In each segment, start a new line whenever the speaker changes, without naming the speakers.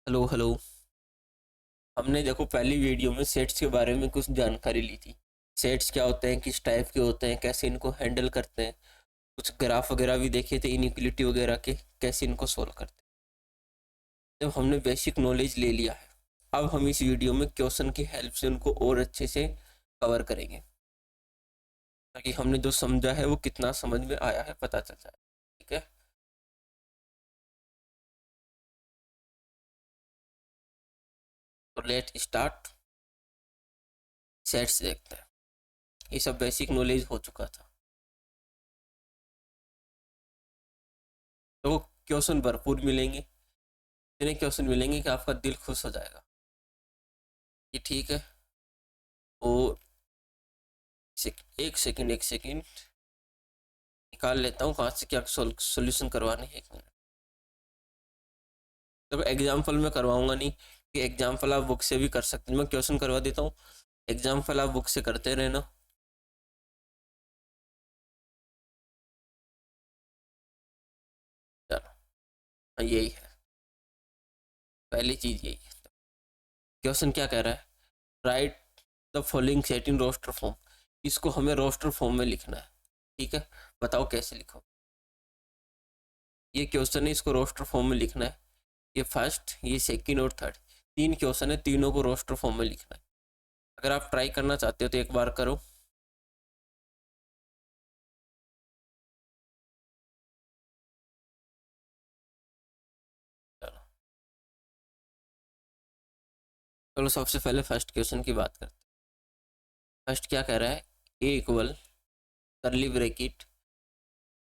Hello hello. हमने देखो पहली वीडियो में सेट्स के बारे में कुछ जानकारी ली थी। सेट्स क्या होते हैं, किस टाइप के होते हैं, कैसे इनको हैंडल करते हैं। कुछ ग्राफ वगैरह भी देखे थे इनइक्वलिटी वगैरह के, कैसे इनको सोल्व करते हैं। जब हमने बेसिक नॉलेज ले लिया है, अब हम इस वीडियो में क्वेश्चन की हेल्प से उनको और अच्छे से कवर करेंगे, ताकि हमने जो समझा है वो कितना समझ में आया है पता चल जाए। ठीक है, तो लेट स्टार्ट। सेट्स देखते हैं। ये सब बेसिक नॉलेज हो चुका था, तो क्वेश्चन भरपूर मिलेंगे। इतने क्वेश्चन मिलेंगे कि आपका दिल खुश हो जाएगा। ये ठीक है। और एक सेकंड निकाल लेता हूँ कहाँ से क्या सोल्यूशन करवाने हैं। एक मिनट। तो एग्जाम्पल में करवाऊंगा नहीं कि एग्जाम्पल आप बुक से भी कर सकते हैं, मैं क्वेश्चन करवा देता हूँ। एग्जाम्पल आप बुक से करते रहना। चलो, हाँ, यही है। पहली चीज यही है। क्वेश्चन क्या कह रहा है? Write the following set in roster form. इसको हमें रोस्टर फॉर्म में लिखना है। ठीक है, बताओ कैसे लिखो। ये क्वेश्चन है, इसको रोस्टर फॉर्म में लिखना है। ये फर्स्ट, ये सेकंड और थर्ड, तीन क्वेश्चन है, तीनों को रोस्टर फॉर्म में लिखना है। अगर आप ट्राई करना चाहते हो तो एक बार करो। चलो, सबसे पहले फर्स्ट क्वेश्चन की बात करते हैं। फर्स्ट क्या कह रहा है? ए इक्वल करली bracket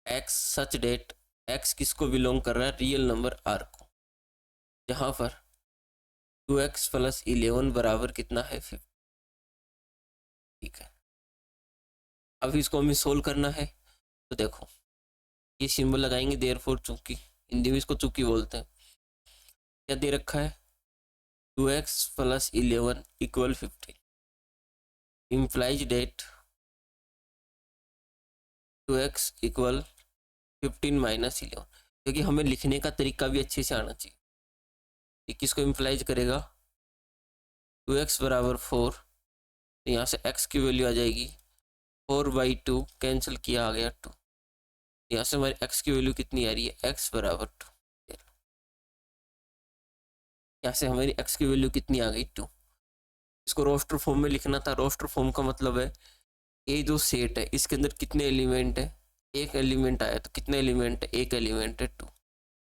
x such that. X किसको बिलोंग कर रहा है? रियल नंबर आर को। जहां पर 2x + 11 बराबर कितना है? 50। ठीक है, अब इसको हमें सोल्व करना है। तो देखो, ये सिंबल लगाएंगे देयर फोर, चूंकि हिंदी में इसको चूंकि बोलते हैं। क्या दे रखा है? 2x + 11 = 50 इम्प्लाइज डेट 2x = 15 - 11, क्योंकि हमें लिखने का तरीका भी अच्छे से आना चाहिए। ये किसको इम्प्लाइज करेगा? 2x = 4, तो यहाँ से x की वैल्यू आ जाएगी 4/2, कैंसिल किया आ गया 2। यहाँ से हमारी x की वैल्यू कितनी आ रही है? x = 2। यहाँ से हमारी x की वैल्यू कितनी आ गई? 2। इसको रोस्टर फॉर्म में लिखना था। रोस्टर फॉर्म का मतलब है ये जो सेट है इसके अंदर कितने एलिमेंट है? एक एलिमेंट आया, तो कितने एलिमेंट है? एक एलिमेंट है 2।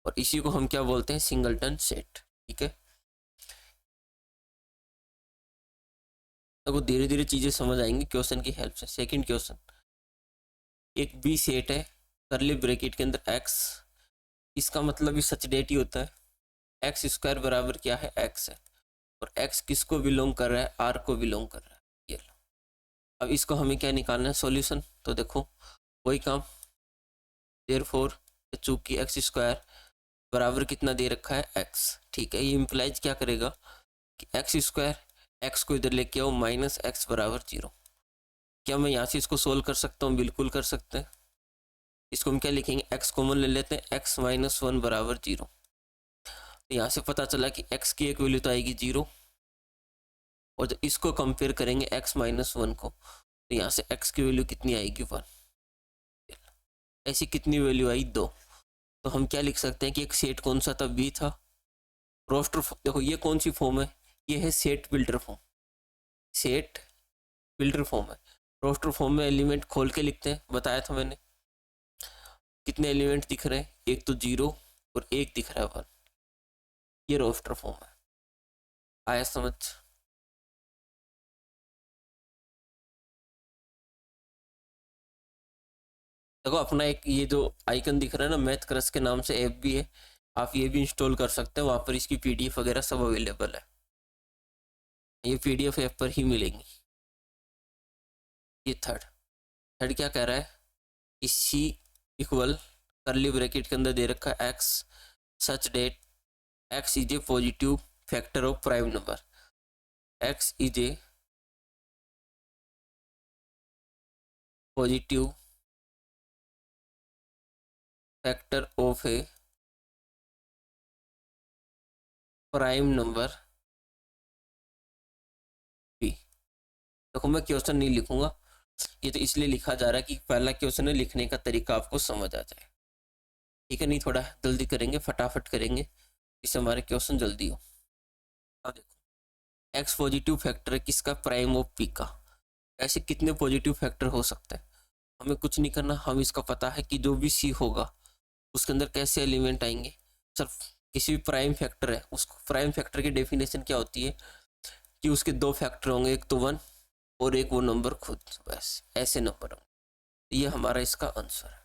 और इसी को हम क्या बोलते हैं? Singleton set. ठीक है, तो धीरे धीरे चीजें समझ आएंगी क्वेश्चन की हेल्प से। सेकंड क्वेश्चन, एक बी सेट है करली ब्रैकेट के अंदर एक्स। इसका मतलब भी सच डेट ही होता है। x² बराबर क्या है? x है। और x किसको बिलोंग कर रहा है? r को बिलोंग कर रहा है। ये लो, अब इसको हमें क्या निकालना है? सॉल्यूशन। तो देखो, वही काम। देयरफॉर चूंकि x² बराबर कितना दे रखा है? x। ठीक है, ये इम्प्लाइज क्या करेगा कि x², x को इधर लेके आओ, -x = 0। क्या मैं यहाँ से इसको सोल्व कर सकता हूँ? बिल्कुल कर सकते हैं। इसको हम क्या लिखेंगे? x कॉमन ले लेते हैं, x - 1 = 0। तो यहाँ से पता चला कि x की एक वैल्यू तो आएगी 0, और जब इसको कंपेयर करेंगे x - 1 को, तो यहाँ से x की वैल्यू कितनी आएगी? 1। ऐसी कितनी वैल्यू आई? 2। तो हम क्या लिख सकते हैं कि एक सेट कौन सा था? बी था। रोस्टर देखो, ये कौन सी फॉर्म है? ये है set builder form. Set builder form है। रोस्टर फॉर्म में एलिमेंट खोल के लिखते हैं, बताया था मैंने। कितने एलिमेंट दिख रहे हैं? एक तो 0 और एक दिख रहा है 1। ये रोस्टर फॉर्म है। आया समझ? देखो, अपना एक ये जो आइकन दिख रहा है ना, मैथ क्रश के नाम से ऐप भी है। आप ये भी इंस्टॉल कर सकते हैं, वहाँ पर इसकी पीडीएफ वगैरह सब अवेलेबल है। ये पीडीएफ ऐप पर ही मिलेंगी। ये थर्ड। थर्ड क्या कह रहा है? इसी इक्वल करली ब्रैकेट के अंदर दे रखा है x such that x is a positive factor of prime number. X is a positive factor of a prime number B. देखो मैं क्वेश्चन नहीं लिखूंगा, ये तो इसलिए लिखा जा रहा है कि पहला क्वेश्चन है, लिखने का तरीका आपको समझ आ जाए। ठीक है, नहीं थोड़ा जल्दी करेंगे, फटाफट करेंगे, इससे हमारे क्वेश्चन जल्दी हो। अब देखो एक्स पॉजिटिव फैक्टर है किसका, प्राइम ऑफ पी का। ऐसे कितने पॉजिटिव फैक्टर हो सकते हैं, हमें कुछ नहीं करना, हम इसका पता है कि जो भी सी होगा उसके अंदर कैसे एलिमेंट आएंगे। सर किसी भी प्राइम फैक्टर है, उसको प्राइम फैक्टर की डेफिनेशन क्या होती है कि उसके दो फैक्टर होंगे, एक तो 1 और एक वो नंबर खुद, बस ऐसे नंबर होंगे। ये हमारा इसका आंसर है।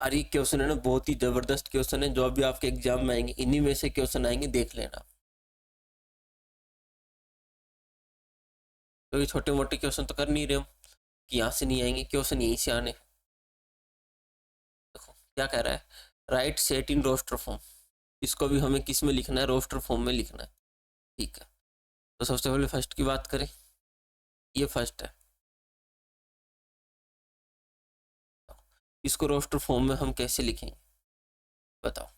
और ये क्वेश्चन है ना बहुत ही जबरदस्त क्वेश्चन है, जो अभी आपके एग्जाम में आएंगे, इन्हीं में से क्वेश्चन आएंगे, देख लेना। क्योंकि तो छोटे मोटे क्वेश्चन तो कर नहीं रहे हम कि यहाँ से नहीं आएंगे, क्वेश्चन यहीं से आने। देखो क्या कह रहा है, write set in roster form. इसको भी हमें किस में लिखना है, रोस्टर फॉर्म में लिखना है। ठीक है, तो सबसे पहले फर्स्ट की बात करें, ये फर्स्ट है। इसको रोस्टर फॉर्म में हम कैसे लिखेंगे बताओ,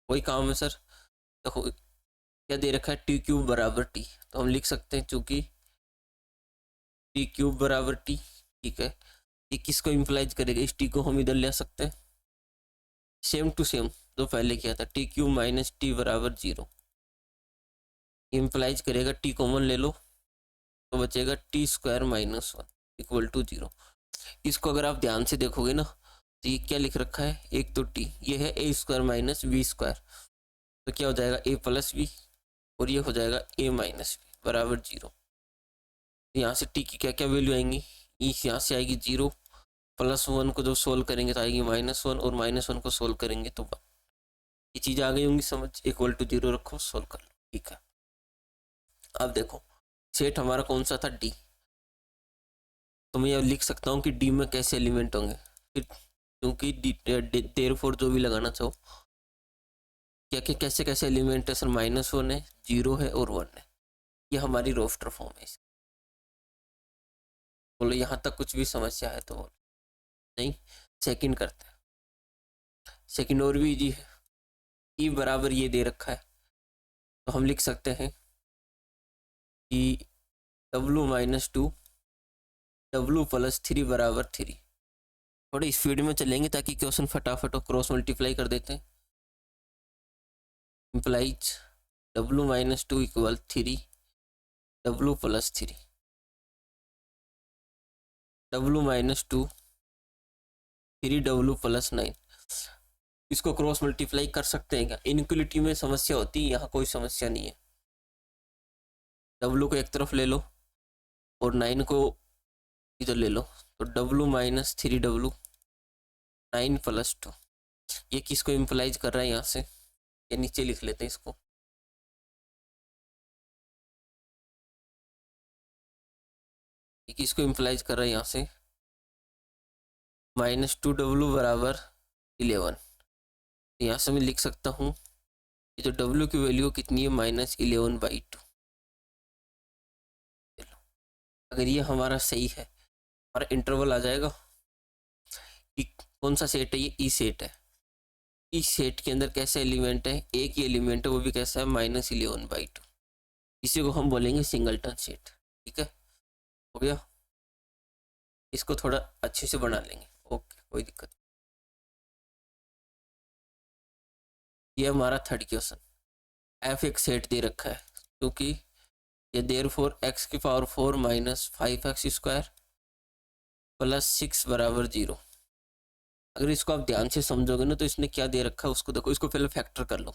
वही काम है सर। देखो क्या दे रखा है, टी क्यूब बराबर टी, तो हम लिख सकते हैं चूंकि टी क्यूब बराबर टी। ठीक है, ये किसको इम्प्लाइज करेगा, इस टी को हम इधर ले सकते हैं, सेम टू सेम जो पहले किया था, टी क्यूब माइनस टी बराबर 0 इम्प्लाइज करेगा, टी कॉमन ले लो तो बचेगा t square minus 1 equal to 0। इसको अगर आप ध्यान से देखोगे ना तो ये क्या लिख रखा है, एक तो टी, ये है ए स्क्वायर माइनस बी स्क्वायर, तो क्या हो जाएगा ए प्लस बी, और ये हो जाएगा ए माइनस बी बराबर 0। यहाँ से टी की क्या क्या वैल्यू आएंगी, यहाँ से आएगी 0, +1 को जो सोल्व करेंगे तो आएगी -1, और -1 को सोल्व करेंगे तो ये चीज़ आ गई होंगी समझ, इक्वल टू 0 रखो, सोल्व कर लो। ठीक है, अब देखो सेट हमारा कौन सा था, डी, तो मैं ये लिख सकता हूँ कि डी में कैसे एलिमेंट होंगे, फिर क्योंकि देयरफॉर जो भी लगाना चाहो, क्या क्या कैसे कैसे एलिमेंट है सर, -1 है, 0 है और 1 है, ये हमारी रोस्टर फॉर्म है। बोलो यहाँ तक कुछ भी समस्या है तो बोलो, नहीं सेकंड करते हैं, सेकंड और भी इजी है। ई बराबर ये दे रखा है, तो हम लिख सकते हैं कि W-2 W+3 बराबर 3। थोड़ी स्पीड में चलेंगे ताकि क्वेश्चन फटाफट हो, क्रॉस मल्टीप्लाई कर देते हैं, implies W-2 equal 3 W+3, W-2 3W+9। इसको क्रॉस मल्टीप्लाई कर सकते हैं क्या, इनक्वलिटी में समस्या होती है, यहाँ कोई समस्या नहीं है। W को एक तरफ ले लो और 9 को इधर ले लो, तो W-3W 9+2, ये किसको इम्प्लाइज कर रहा है, यहाँ से ये नीचे लिख लेते हैं इसको, ये किसको इम्प्लाइज कर रहा है यहाँ से, -2W बराबर 11। यहाँ से मैं लिख सकता हूँ ये जो W की वैल्यू कितनी है, -11/2। अगर ये हमारा सही है, हमारा इंटरवल आ जाएगा कि कौन सा सेट है, ये ई सेट है। ई सेट के अंदर कैसे एलिमेंट है, एक ही एलिमेंट है, वो भी कैसा है, -11/2। इसी को हम बोलेंगे सिंगलटन सेट। ठीक है, हो गया, इसको थोड़ा अच्छे से बना लेंगे, ओके कोई दिक्कत। ये हमारा थर्ड क्वेश्चन, एफ एक सेट दे रखा है, क्योंकि ये देयरफॉर x⁴ माइनस 5x² +6 बराबर 0। अगर इसको आप ध्यान से समझोगे ना तो इसने क्या दे रखा है उसको देखो, इसको पहले फैक्टर कर लो।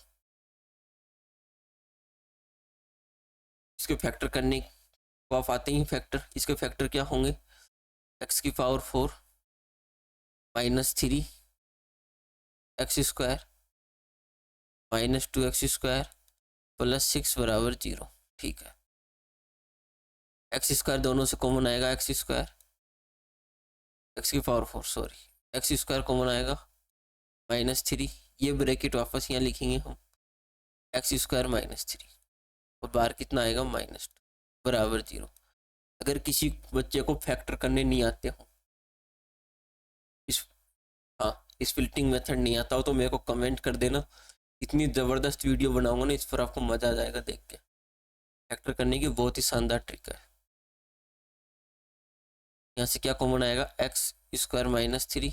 इसके फैक्टर करने को आप आते ही फैक्टर, इसके फैक्टर क्या होंगे, x⁴ -3 x² -2x² +6 बराबर 0। ठीक है, x² दोनों से कॉमन आएगा, x² x⁴ sorry, x² common आएगा, -3, ये ब्रैकेट वापस यहाँ लिखेंगे हम, x² -3, और बाहर कितना आएगा, -2 बराबर 0। अगर किसी बच्चे को फैक्टर करने नहीं आते हो, इस हाँ स्प्लिटिंग मेथड नहीं आता हो, तो मेरे को कमेंट कर देना, इतनी ज़बरदस्त वीडियो बनाऊंगा ना, इस पर आपको मज़ा आ जाएगा देख के। फैक्टर करने की बहुत ही शानदार ट्रिक है। यहाँ से क्या कॉमन आएगा, एक्स स्क्वायर माइनस 3,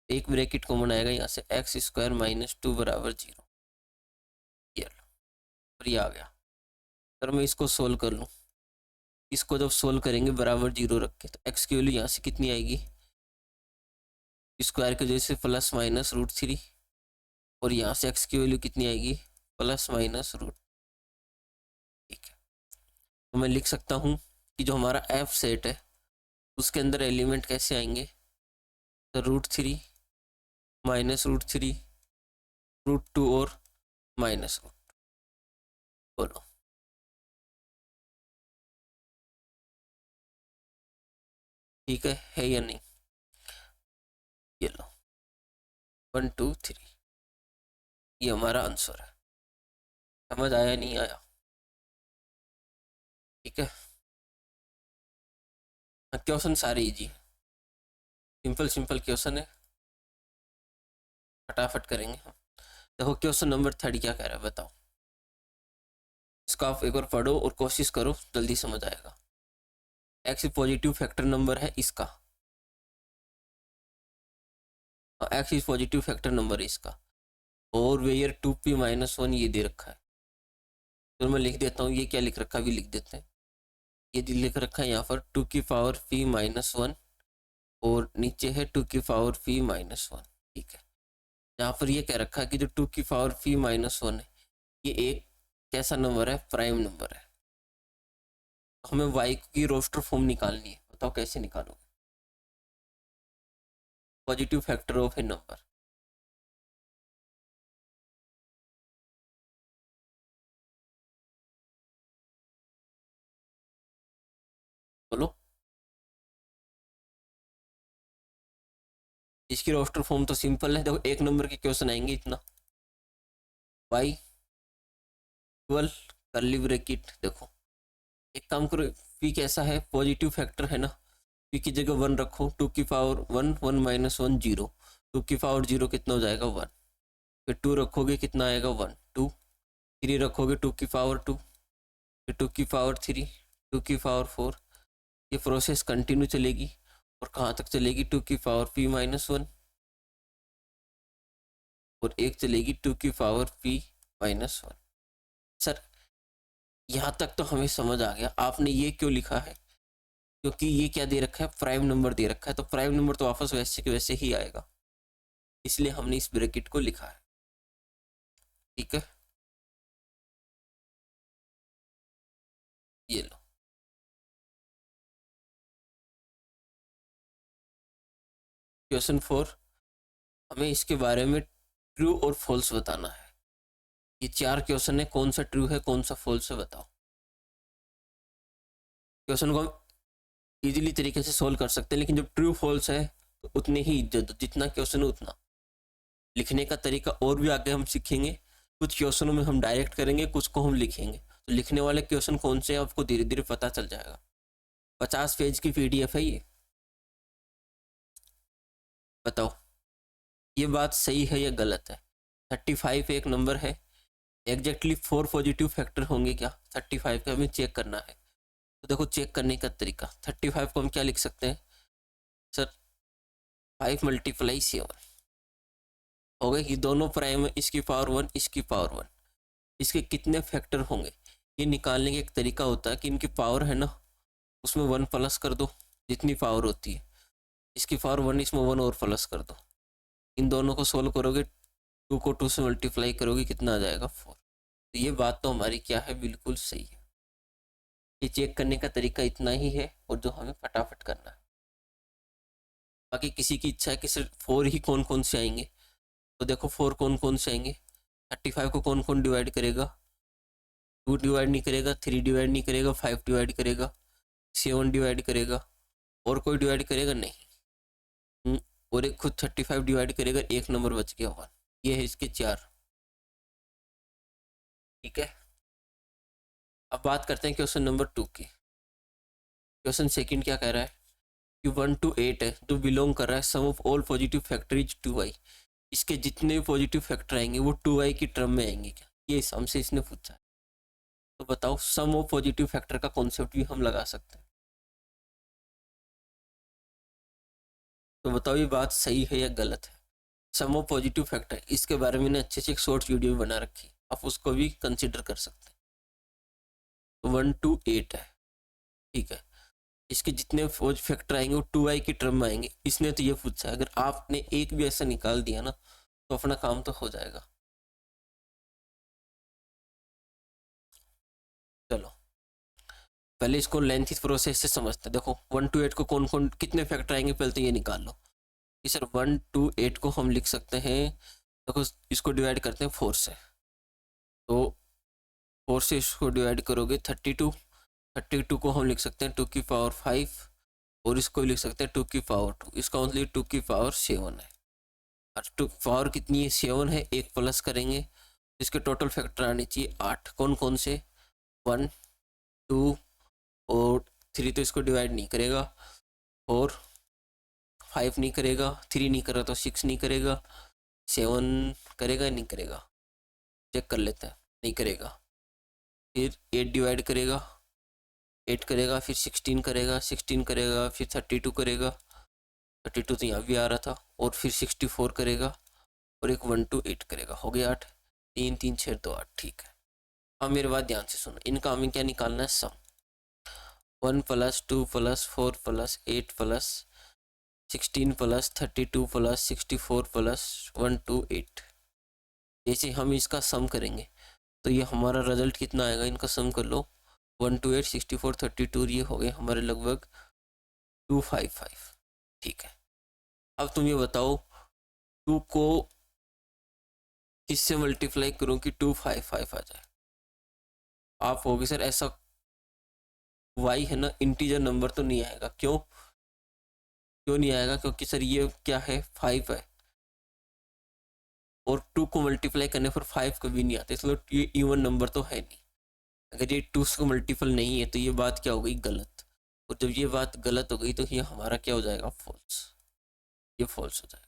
एक ब्रैकेट कॉमन आएगा यहाँ से, एक्स स्क्वायर माइनस 2 बराबर 0। ये लो, और ये आ गया। अगर मैं इसको सोल्व कर लूँ, इसको जब सोल्व करेंगे बराबर 0 रख के, तो एक्स की वैल्यू यहाँ से कितनी आएगी, स्क्वायर की वजह से प्लस माइनस √3, और यहाँ से एक्स की वैल्यू कितनी आएगी, प्लस माइनस √। ठीक है, तो मैं लिख सकता हूँ कि जो हमारा एफ सेट है उसके अंदर एलिमेंट कैसे आएंगे, तो √3 माइनस √3 √2 और माइनस √। बोलो ठीक है या नहीं। ये लो 1 2 3, ये हमारा आंसर है। समझ आया नहीं आया, ठीक है। क्वेश्चन सारे इजी, सिंपल सिंपल क्वेश्चन है, फटाफट करेंगे हम। देखो क्वेश्चन नंबर 3 क्या कह रहा है बताओ, इसको आप एक बार पढ़ो और कोशिश करो, जल्दी समझ आएगा। एक्स पॉजिटिव फैक्टर नंबर है इसका, x is positive factor number है इसका, और वेयर 2p-1 ये दे रखा है। तो मैं लिख देता हूँ, ये क्या लिख रखा है भी लिख देते हैं। ये लिख रखा है यहाँ पर 2p-1, और नीचे है 2p-1। ठीक है, यहाँ पर ये कह रखा है कि जो 2p-1 है ये एक कैसा नंबर है, प्राइम नंबर है। तो हमें y की रोस्टर फॉर्म निकालनी है, बताओ कैसे निकालोगे, positive factor of A number. बोलो, इसकी रोस्टर फॉर्म तो सिंपल है, देखो एक नंबर के क्वेश्चन आएंगे इतना, y इक्वल कर्ली ब्रैकेट। देखो एक काम करो, p कैसा है, पॉजिटिव फैक्टर है ना, p की जगह 1 रखो, 2p-1 1 माइनस 1 0, 2p-0 कितना हो जाएगा 1, फिर 2 रखोगे कितना आएगा 1 2, 3 रखोगे 2p-2, फिर 2p-3, 2p-4। ये प्रोसेस कंटिन्यू चलेगी, और कहाँ तक चलेगी, 2p-1 और एक चलेगी 2p-1। सर यहाँ तक तो हमें समझ आ गया, आपने ये क्यों लिखा है, क्योंकि ये क्या दे रखा है, प्राइम नंबर दे रखा है, तो प्राइम नंबर तो वापस वैसे के वैसे ही आएगा, इसलिए हमने इस ब्रैकेट को लिखा है। ठीक है, ये लो क्वेश्चन 4, हमें इसके बारे में ट्रू और फॉल्स बताना है। ये 4 क्वेश्चन है, कौन सा ट्रू है कौन सा फॉल्स है बताओ। क्वेश्चन को हम इजीली तरीके से सोल्व कर सकते हैं, लेकिन जब ट्रू फॉल्स है तो उतने ही जितना क्वेश्चन है उतना लिखने का तरीका और भी आगे हम सीखेंगे। कुछ क्वेश्चनों में हम डायरेक्ट करेंगे, कुछ को हम लिखेंगे, तो लिखने वाले क्वेश्चन कौन से हैं आपको धीरे धीरे पता चल जाएगा। 50 पेज की PDF है ये, बताओ ये बात सही है या गलत है। 35 एक नंबर है, एग्जैक्टली 4 पॉजिटिव फैक्टर होंगे क्या 35 का, हमें चेक करना है। तो देखो चेक करने का तरीका, 35 को हम क्या लिख सकते हैं सर, 5 × 7 हो गए, ये दोनों प्राइम है, इसकी पावर 1 इसकी पावर 1, इसके कितने फैक्टर होंगे ये निकालने का एक तरीका होता है कि इनकी पावर है ना उसमें 1 प्लस कर दो, जितनी पावर होती है, इसकी पावर 1 इसमें 1 और प्लस कर दो, इन दोनों को सोल्व करोगे, 2 को 2 से मल्टीप्लाई करोगे कितना आ जाएगा 4। तो ये बात तो हमारी क्या है, बिल्कुल सही है। ये चेक करने का तरीका इतना ही है, और जो हमें फटाफट करना है। बाकी किसी की इच्छा है कि सिर्फ 4 ही कौन कौन से आएंगे, तो देखो 4 कौन कौन से आएंगे, 35 को कौन कौन डिवाइड करेगा, 2 डिवाइड नहीं करेगा, 3 डिवाइड नहीं करेगा, 5 डिवाइड करेगा, 7 डिवाइड करेगा, और कोई डिवाइड करेगा नहीं, और एक खुद 35 डिवाइड करेगा, एक नंबर बच गया 1। ये है इसके 4। ठीक है, अब बात करते हैं क्वेश्चन नंबर 2 की। क्वेश्चन सेकंड क्या कह रहा है कि 1 to 8 है, जो बिलोंग कर रहा है sum of all positive factor is 2i। इसके जितने भी पॉजिटिव फैक्टर आएंगे वो 2y की टर्म में आएंगे क्या, ये हिसाब से इसने पूछा है। तो बताओ सम ऑफ पॉजिटिव फैक्टर का कॉन्सेप्ट भी हम लगा सकते हैं। तो बताओ ये बात सही है या गलत है। सम ऑफ पॉजिटिव फैक्टर, इसके बारे में अच्छे से एक शॉर्ट वीडियो बना रखी, आप उसको भी कंसिडर कर सकते हैं। तो 1 to 8 है, ठीक है। इसके जितने फोर्ज फैक्टर आएंगे वो 2y की टर्म में आएंगे। इसने तो ये पूछा है, अगर आपने एक भी ऐसा निकाल दिया ना तो अपना काम तो हो जाएगा। चलो पहले इसको लेंथ प्रोसेस से समझते हैं। देखो 1 to 8 को कौन कौन कितने फैक्टर आएंगे पहले तो ये निकाल लो कि सर 1 to 8 को हम लिख सकते हैं। देखो इसको डिवाइड करते हैं 4 से, तो 4 से इसको डिवाइड करोगे 32 को हम लिख सकते हैं 2 की पावर 5, और इसको भी लिख सकते हैं 2 की पावर 2, इसका मतलब 2 की पावर 7 है। और 2 पावर कितनी है, 7 है, एक प्लस करेंगे इसके टोटल फैक्टर आने चाहिए 8। कौन कौन से, 1 2 और 3 तो इसको डिवाइड नहीं करेगा, 4 5 नहीं करेगा, 3 नहीं करेगा तो 6 नहीं करेगा, 7 करेगा नहीं करेगा, चेक कर लेते हैं, नहीं करेगा। फिर 8 डिवाइड करेगा, 8 करेगा, फिर 16 करेगा, 16 करेगा, फिर 32 करेगा, 32 तो यहाँ भी आ रहा था, और फिर 64 करेगा, और एक 1 to 8 करेगा, हो गया 8, 3 3 6 2 8, ठीक है। अब मेरे बात ध्यान से सुनो, इनका हमें क्या निकालना है, सम। 1 + 2 + 4 + 8 + 16 + 32 + 64 + 1 to 8, जैसे हम इसका सम करेंगे तो ये हमारा रिजल्ट कितना आएगा, इनका सम कर लो। 1 to 8 64 32, ये हो गए हमारे लगभग 255, ठीक है। अब तुम ये बताओ 2 को किससे मल्टीप्लाई करूँ कि 255 आ जाए। आप होगी सर ऐसा y है ना इंटीजर नंबर तो नहीं आएगा, क्यों क्यों नहीं आएगा, क्योंकि सर ये क्या है 5 है, और 2 को मल्टीप्लाई करने पर 5 कभी नहीं आता, इसलिए ये इवन नंबर तो है नहीं। अगर ये 2 को मल्टीपल नहीं है तो ये बात क्या हो गई, गलत। और जब ये बात गलत हो गई तो ये हमारा क्या हो जाएगा, फॉल्स, ये फॉल्स हो जाएगा।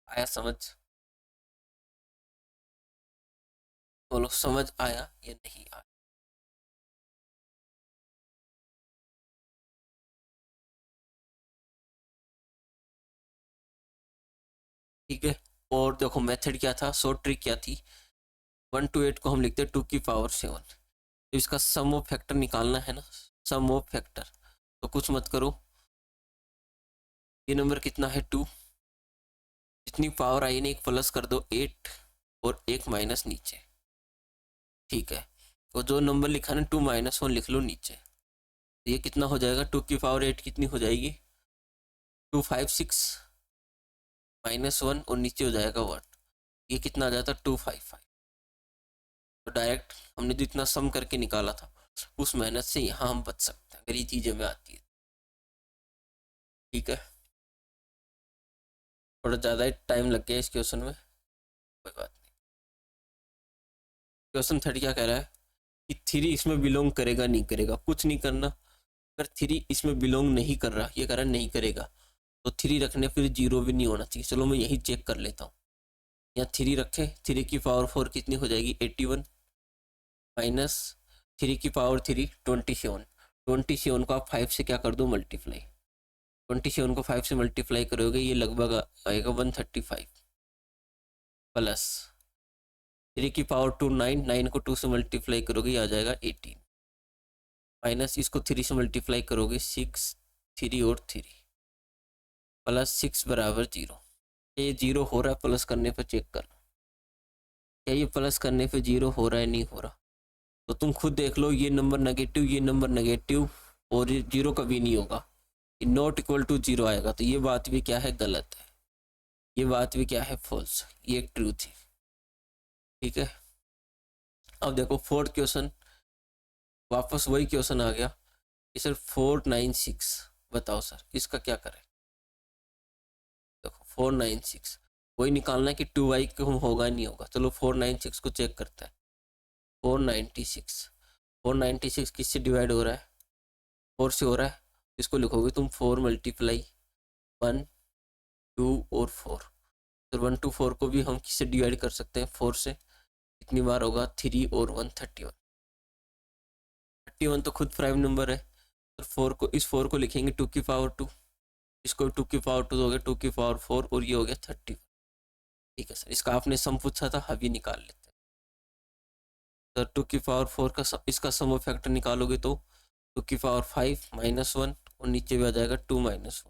आया समझ, बोलो समझ आया या नहीं आया। ठीक है, और देखो मेथड क्या था, शॉर्ट ट्रिक क्या थी, 1 to 8 को हम लिखते हैं 2 की पावर 7, तो इसका सम ऑफ फैक्टर निकालना है ना, सम ऑफ फैक्टर। तो कुछ मत करो, ये नंबर कितना है 2, जितनी पावर आई ना एक प्लस कर दो 8, और एक माइनस नीचे, ठीक है। और जो नंबर लिखा ना 2 - 1 लिख लो नीचे, तो ये कितना हो जाएगा, 2 की पावर 8 कितनी हो जाएगी, 256 -1, और नीचे हो जाएगा 1, ये कितना आ जाता 255। तो डायरेक्ट हमने जो इतना सम करके निकाला था उस मेहनत से यहाँ हम बच सकते हैं, अगर ये चीज़ें में आती है, ठीक है। थोड़ा ज़्यादा ही टाइम लग गया इस क्वेश्चन में, कोई बात नहीं। क्वेश्चन 30 क्या कह रहा है कि 3 इसमें बिलोंग करेगा नहीं करेगा, कुछ नहीं करना। अगर 3 इसमें बिलोंग नहीं कर रहा, ये कह रहा नहीं करेगा, तो 3 रखने फिर 0 भी नहीं होना चाहिए। चलो मैं यही चेक कर लेता हूँ, यहाँ 3 रखे, 3 की पावर 4 कितनी हो जाएगी 81, माइनस 3 की पावर 3 27, 27 को आप 5 से क्या कर दो मल्टीप्लाई, 27 को 5 से मल्टीप्लाई करोगे ये लगभग आएगा 135, प्लस 3 की पावर 2 9, 9 को 2 से मल्टीप्लाई करोगे ये आ जाएगा 18, माइनस इसको 3 से मल्टीप्लाई करोगे 6, 3 और 3, प्लस 6 बराबर 0। ये 0 हो रहा है, प्लस करने पर चेक कर लो क्या ये प्लस करने पे 0 हो रहा है, नहीं हो रहा। तो तुम खुद देख लो, ये नंबर नेगेटिव, ये नंबर नेगेटिव, और ये 0 कभी नहीं होगा, नॉट इक्वल टू 0 आएगा, तो ये बात भी क्या है, गलत है, ये बात भी क्या है, फॉल्स, ये एक ट्रूथ है, ठीक है। अब देखो फोर्थ क्वेश्चन, वापस वही क्वेश्चन आ गया कि सर 496, बताओ सर इसका क्या करें। देखो 496 वही निकालना है कि 2y क्यों होगा नहीं होगा। चलो 496 को चेक करते हैं। 496 किससे डिवाइड हो रहा है, 4 से हो रहा है, इसको लिखोगे तुम 4 × 1 2 और 4। तो 1 to 4 को भी हम किससे डिवाइड कर सकते हैं, 4 से। कितनी बार होगा, 3 और 1 31। 31 तो खुद प्राइम नंबर है, तो 4 को, इस 4 को लिखेंगे 2 की पावर 2, इसको 2 की पावर 2 हो गया 2 की पावर 4, और ये हो गया 30। ठीक है सर, इसका आपने सम पूछा था, अभी निकाल लेते हैं। तो 2 की पावर 4 का इसका सम फैक्टर निकालोगे तो 2 की पावर 5 -1, और नीचे भी आ जाएगा 2 -1।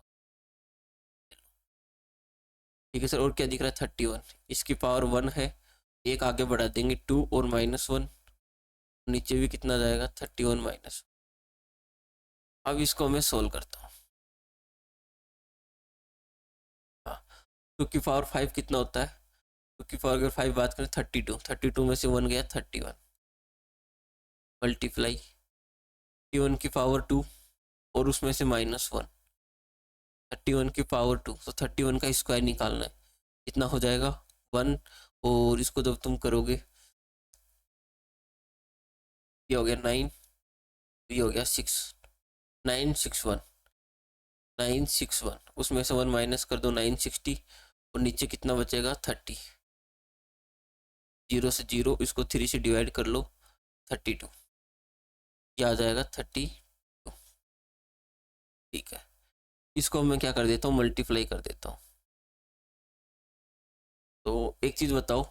ठीक है सर, और क्या दिख रहा है, 31। इसकी पावर 1 है, एक आगे बढ़ा देंगे 2 और -1, नीचे भी कितना जाएगा, 31 -1। अब इसको मैं सोल्व करता हूँ। हाँ, 2 की पावर 5 कितना होता है, 2 की पावर अगर 5 बात करें 32, 32 में से 1 गया 31, मल्टीप्लाई 31 की पावर 2 और उसमें से -1, 31 की पावर 2, तो 31 का स्क्वायर निकालना है, कितना हो जाएगा 1, और इसको जब तुम करोगे ये हो गया 9, ये हो गया 6, 961, 961, उसमें से 1 माइनस कर दो 960, और नीचे कितना बचेगा 30, 0 से 0, इसको 3 से डिवाइड कर लो 32, ये आ जाएगा 32। ठीक है, इसको मैं क्या कर देता हूँ, मल्टीप्लाई कर देता हूँ। तो एक चीज़ बताओ,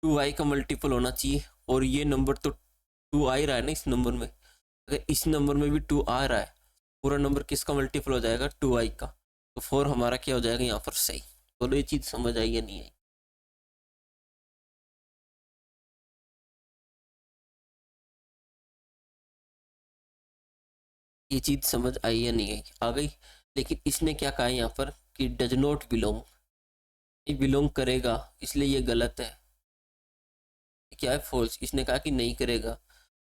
2i का मल्टीपल होना चाहिए, और ये नंबर तो 2 आ ही रहा है ना इस नंबर में, अगर इस नंबर में भी 2 आ रहा है, पूरा नंबर किसका मल्टीपल हो जाएगा, 2i का, तो 4 हमारा क्या हो जाएगा यहाँ पर सही। बोलो ये चीज़ समझ आई या नहीं आई। ये चीज़ समझ आई या नहीं आई, आ गई। लेकिन इसने क्या कहा है यहाँ पर कि डज नॉट बिलोंग, ये बिलोंग करेगा, इसलिए ये गलत है। क्या है, फॉल्स। इसने कहा कि नहीं करेगा,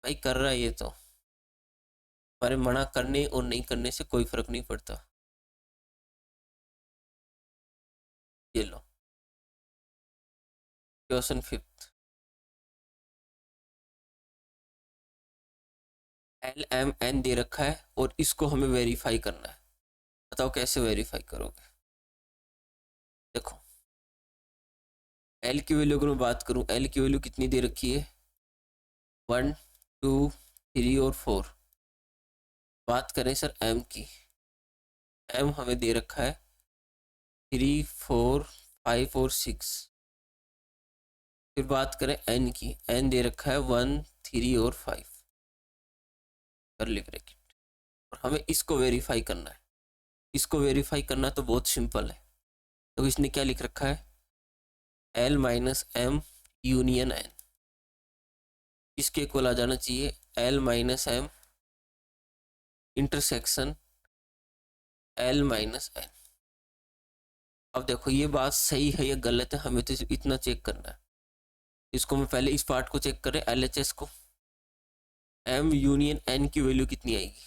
भाई कर रहा है ये तो, हमारे मना करने और नहीं करने से कोई फर्क नहीं पड़ता। ये लो क्वेश्चन 5, LMN दे रखा है और इसको हमें वेरीफाई करना है। बताओ कैसे वेरीफाई करोगे। देखो L की वैल्यू अगर मैं बात करूं, L की वैल्यू कितनी दे रखी है, 1 2 3 और 4। बात करें सर M की, M हमें दे रखा है 3 4 5 और 6। फिर बात करें N की, N दे रखा है 1 3 और 5, कर्ली ब्रैकेट, और हमें इसको वेरीफाई करना है। इसको वेरीफाई करना तो बहुत सिंपल है। तो इसने क्या लिख रखा है, L minus M union N, इसके इक्वल आ जाना चाहिए L minus M intersection L minus N। अब देखो ये बात सही है या गलत है, हमें तो इतना चेक करना है। इसको मैं पहले इस पार्ट को चेक करें, LHS को, M यूनियन N की वैल्यू कितनी आएगी।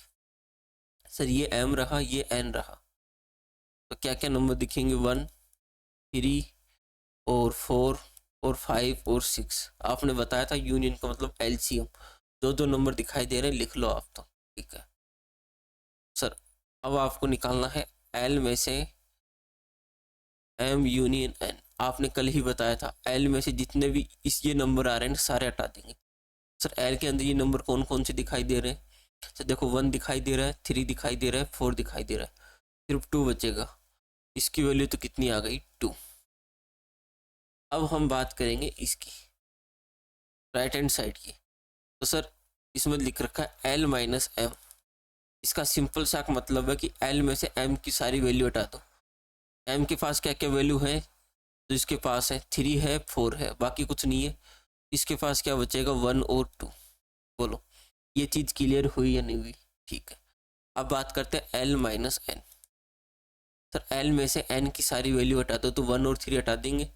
सर ये M रहा, ये N रहा, तो क्या क्या नंबर दिखेंगे, 1 3 और 4 और 5 और 6। आपने बताया था यूनियन का मतलब LCM, जो जो नंबर दिखाई दे रहे हैं लिख लो आप तो, ठीक है सर। अब आपको निकालना है L में से M यूनियन N। आपने कल ही बताया था L में से जितने भी इस ये नंबर आ रहे हैं सारे हटा देंगे। सर L के अंदर ये नंबर कौन कौन से दिखाई दे रहे हैं, सर देखो 1 दिखाई दे रहा है, 3 दिखाई दे रहा है, 4 दिखाई दे रहा है, सिर्फ 2 बचेगा। इसकी वैल्यू तो कितनी आ गई, 2। अब हम बात करेंगे इसकी राइट हैंड साइड की। तो सर इसमें लिख रखा है L माइनस M, इसका सिंपल सा मतलब है कि L में से M की सारी वैल्यू हटा दो। M के पास क्या क्या वैल्यू है, तो इसके पास है 3 है 4 है, बाकी कुछ नहीं है। इसके पास क्या बचेगा, 1 और 2। बोलो ये चीज़ क्लियर हुई या नहीं हुई। ठीक है, अब बात करते हैं L minus N। Sir L में से N की सारी वैल्यू हटा दो, तो 1 और 3 हटा देंगे,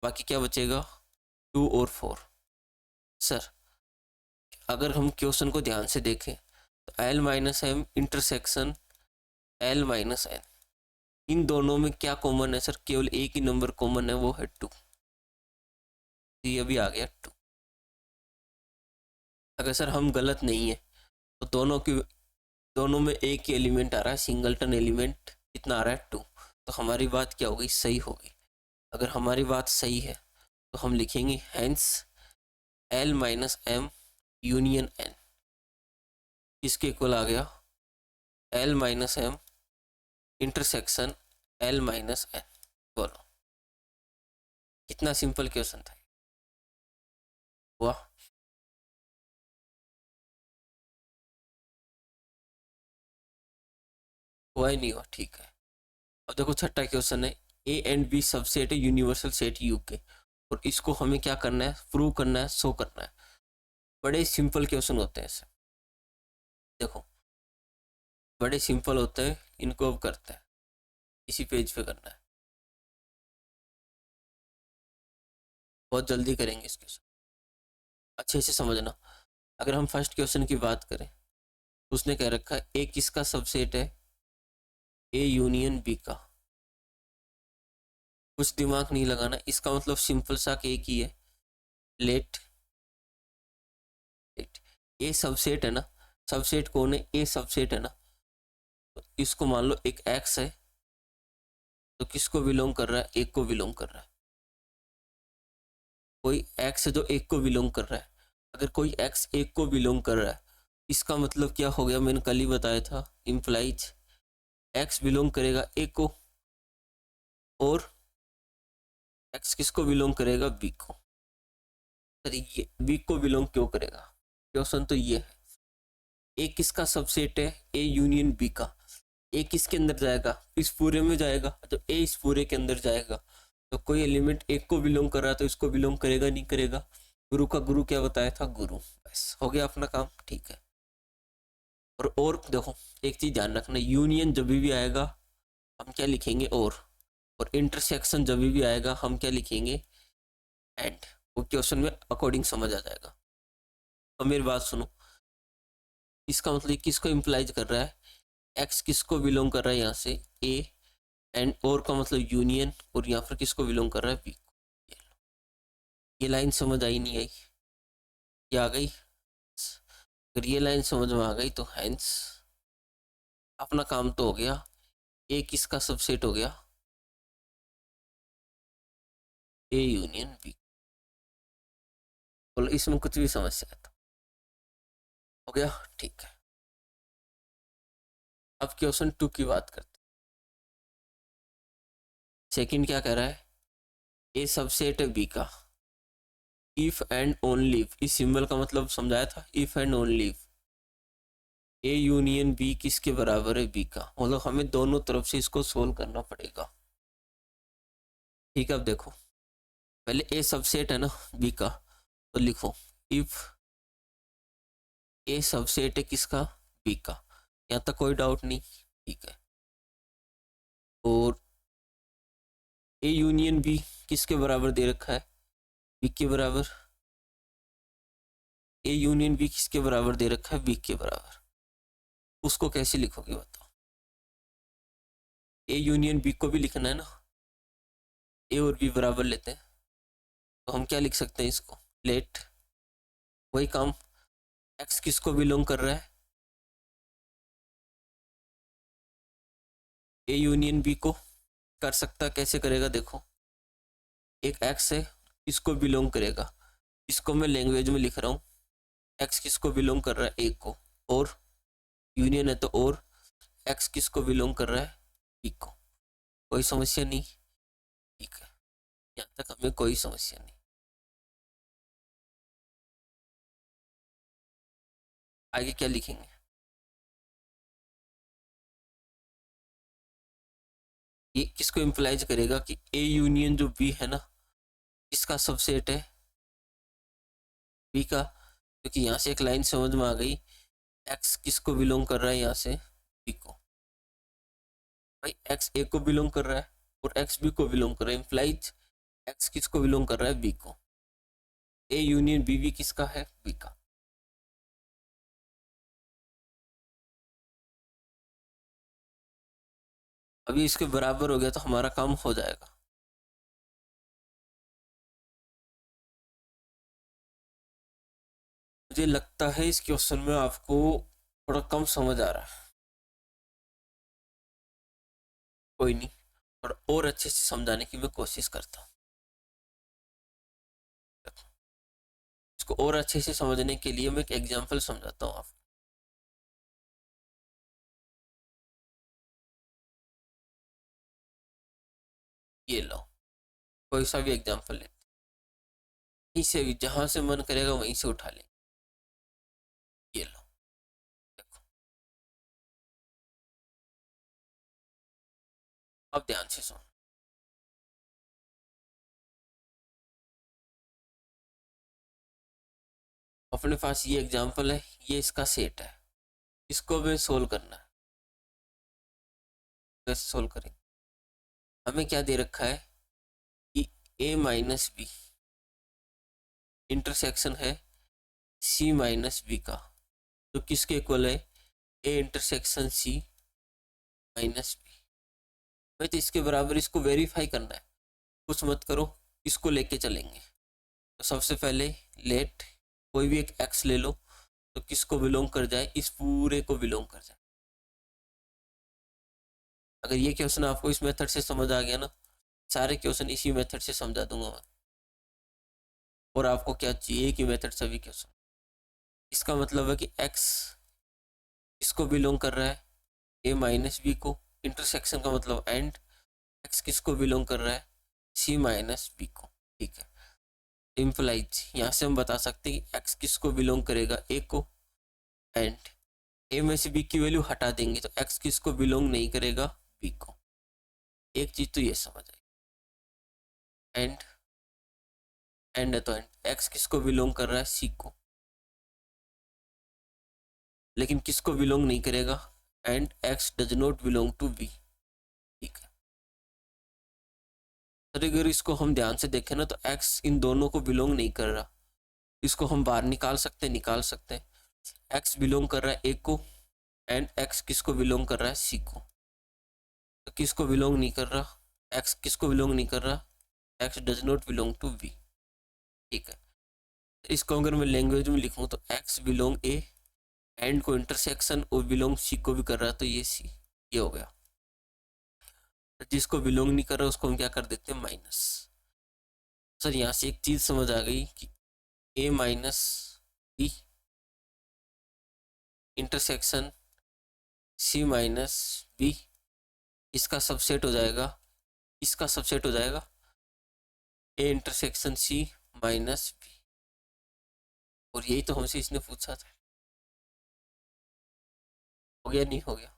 बाकी क्या बचेगा, 2 और 4। सर अगर हम क्वेश्चन को ध्यान से देखें तो L minus M intersection L minus N, इन दोनों में क्या कॉमन है सर, केवल एक ही नंबर कॉमन है, वो है 2। ये अभी आ गया 2। अगर सर हम गलत नहीं है तो दोनों में एक ही एलिमेंट आ रहा है, सिंगलटन एलिमेंट, कितना आ रहा है, 2। तो हमारी बात क्या हो गई, सही हो गई। अगर हमारी बात सही है तो हम लिखेंगे hence L minus M union N, इसके इक्वल आ गया L minus M intersection L minus N. बोलो कितना सिंपल क्वेश्चन था। वाह, हुआ ही नहीं हुआ, ठीक है। अब देखो छठा क्वेश्चन है, ए एंड बी सबसेट है यूनिवर्सल सेट यू के, और इसको हमें क्या करना है, प्रूव करना है, शो करना है। बड़े सिंपल क्वेश्चन होते हैं ऐसे, देखो बड़े सिंपल होते हैं, इनको अब करते हैं, इसी पेज पे करना है, बहुत जल्दी करेंगे इस क्वेश्चन, अच्छे से समझना। अगर हम फर्स्ट क्वेश्चन की बात करें, उसने कह रखा है ए किसका सबसेट है, ए यूनियन बी का। कुछ दिमाग नहीं लगाना, इसका मतलब सिंपल सा कि एक ही है, लेट लेट ए सबसेट है ना, सबसेट कौन है, ए सबसेट है ना, तो इसको मान लो एक एक्स है, तो किसको बिलोंग कर रहा है, एक को बिलोंग कर रहा है। कोई एक्स है जो एक को बिलोंग कर रहा है, अगर कोई एक्स एक को बिलोंग कर रहा है, इसका मतलब क्या हो गया, मैंने कल ही बताया था, इम्प्लाइज एक्स बिलोंग करेगा एक को, और एक्स किसको बिलोंग करेगा, बी को। सर ये बी को बिलोंग क्यों करेगा, क्वेश्चन तो ये है, ए किसका सबसेट है, ए यूनियन बी का। ए किसके अंदर जाएगा, इस पूरे में जाएगा, तो ए इस पूरे के अंदर जाएगा, तो कोई एलिमेंट एक को बिलोंग कर रहा है तो इसको बिलोंग करेगा नहीं करेगा। गुरु का गुरु क्या बताया था, गुरु, बस हो गया अपना काम, ठीक है। और देखो एक चीज ध्यान रखना, यूनियन जब भी आएगा हम क्या लिखेंगे, और इंटरसेक्शन जब भी आएगा हम क्या लिखेंगे, एंड। वो क्वेश्चन में अकॉर्डिंग समझ आ जाएगा। तो मेरी बात सुनो, इसका मतलब किसको इम्प्लाइज कर रहा है, एक्स किसको बिलोंग कर रहा है यहाँ से, ए, एंड और का मतलब यूनियन, और यहाँ पर किसको बिलोंग कर रहा है, बी को। ये लाइन समझ आई नहीं आई, ये आ गई, अगर ये लाइन समझ में आ गई तो हैंस अपना काम तो हो गया, ए किसका सबसेट हो गया, ए यूनियन बी। बोलो इसमें कुछ भी समस्या है तो, हो गया, ठीक है। अब क्वेश्चन 2 की बात करते हैं। सेकंड क्या कह रहा है, ए सबसेट है बी का, इफ एंड ओनली, इस सिंबल का मतलब समझाया था, if and only A union B किसके बराबर है, बी का। मतलब हमें दोनों तरफ से इसको सोल्व करना पड़ेगा, ठीक है। अब देखो पहले ए सबसेट है ना बी का, तो लिखो इफ ए सबसेट है किसका, बी का, यहाँ तक कोई डाउट नहीं, ठीक है। और ए यूनियन बी किसके बराबर दे रखा है, बी के बराबर। ए यूनियन बी किसके बराबर दे रखा है, बी के बराबर। उसको कैसे लिखोगे बताओ, ए यूनियन बी को भी लिखना है ना, ए और बी बराबर लेते हैं, तो हम क्या लिख सकते हैं इसको, लेट, वही काम, एक्स किसको बिलोंग कर रहा है, ए यूनियन बी को। कर सकता है, कैसे करेगा देखो, एक एक्स है, इसको बिलोंग करेगा, इसको मैं लैंग्वेज में लिख रहा हूँ, एक्स किसको बिलोंग कर रहा है, ए को, और यूनियन है तो और एक्स किसको बिलोंग कर रहा है, बी को। कोई समस्या नहीं, ठीक है, यहाँ तक हमें कोई समस्या नहीं। आगे क्या लिखेंगे, ये किसको इम्प्लाइज करेगा कि ए यूनियन जो बी है ना, इसका सबसेट है बी का, क्योंकि यहाँ से एक लाइन समझ में आ गई, एक्स किसको बिलोंग कर रहा है यहाँ से, बी को। भाई एक्स ए को बिलोंग कर रहा है और एक्स बी को बिलोंग कर रहा है, इम्प्लाइज एक्स किसको बिलोंग कर रहा है, बी को। ए यूनियन बी भी किसका है, बी का। अभी इसके बराबर हो गया तो हमारा काम हो जाएगा। मुझे लगता है इस क्वेश्चन में आपको थोड़ा कम समझ आ रहा है, कोई नहीं, और अच्छे से समझाने की मैं कोशिश करता हूँ। इसको और अच्छे से समझने के लिए मैं एक एग्जांपल समझाता हूँ आपको। ये लो, कोई सा भी एग्जांपल ले, इसे भी जहां से मन करेगा वहीं से उठा ले। ये लो, देखो, अब ध्यान से सुनो। अपने पास ये एग्जांपल है, ये इसका सेट है, इसको हमें सोल्व करना है। कैसे सोल्व करेंगे? हमें क्या दे रखा है कि a माइनस बी इंटरसेक्शन है c माइनस बी का, तो किसके इक्वल है? a intersection c minus B. भाई तो इसके बराबर इसको वेरीफाई करना है, कुछ मत करो, इसको लेके चलेंगे। तो सबसे पहले लेट कोई भी एक x ले लो, तो किसको बिलोंग कर जाए? इस पूरे को बिलोंग कर जाए। अगर ये क्वेश्चन आपको इस मेथड से समझ आ गया ना, सारे क्वेश्चन इसी मेथड से समझा दूंगा मैं। और आपको क्या चाहिए कि मेथड सभी क्वेश्चन, इसका मतलब है कि x इसको बिलोंग कर रहा है a माइनस बी को, इंटरसेक्शन का मतलब एंड, x किसको बिलोंग कर रहा है? c माइनस बी को। ठीक है, इम्प्लाइज यहाँ से हम बता सकते हैं कि x किसको बिलोंग करेगा? a को, एंड a में से b की वैल्यू हटा देंगे तो x किसको बिलोंग नहीं करेगा? b को। एक चीज तो ये समझ आई, एंड है तो एंड x किसको बिलोंग कर रहा है? c को, लेकिन किसको बिलोंग नहीं करेगा? And x does not belong to b। ठीक है, तो अगर इसको हम ध्यान से देखें ना, तो x इन दोनों को बिलोंग नहीं कर रहा, इसको हम बाहर निकाल सकते हैं, x बिलोंग कर रहा है a को, एंड x किसको बिलोंग कर रहा है? c को। तो किसको बिलोंग नहीं कर रहा? x किसको बिलोंग नहीं कर रहा? x does not belong to b। ठीक है, इसको अगर मैं लैंग्वेज में लिखूं तो x बिलोंग a, एंड को इंटरसेक्शन और बिलोंग c को भी कर रहा है, तो ये c, ये हो गया। तो जिसको बिलोंग नहीं कर रहा उसको हम क्या कर देते हैं? माइनस। सर यहाँ से एक चीज समझ आ गई कि a minus B intersection c minus B, इसका सबसेट हो जाएगा, इसका सबसेट हो जाएगा a intersection c minus B. और यही तो हमसे इसने पूछा था। हो गया? नहीं हो गया?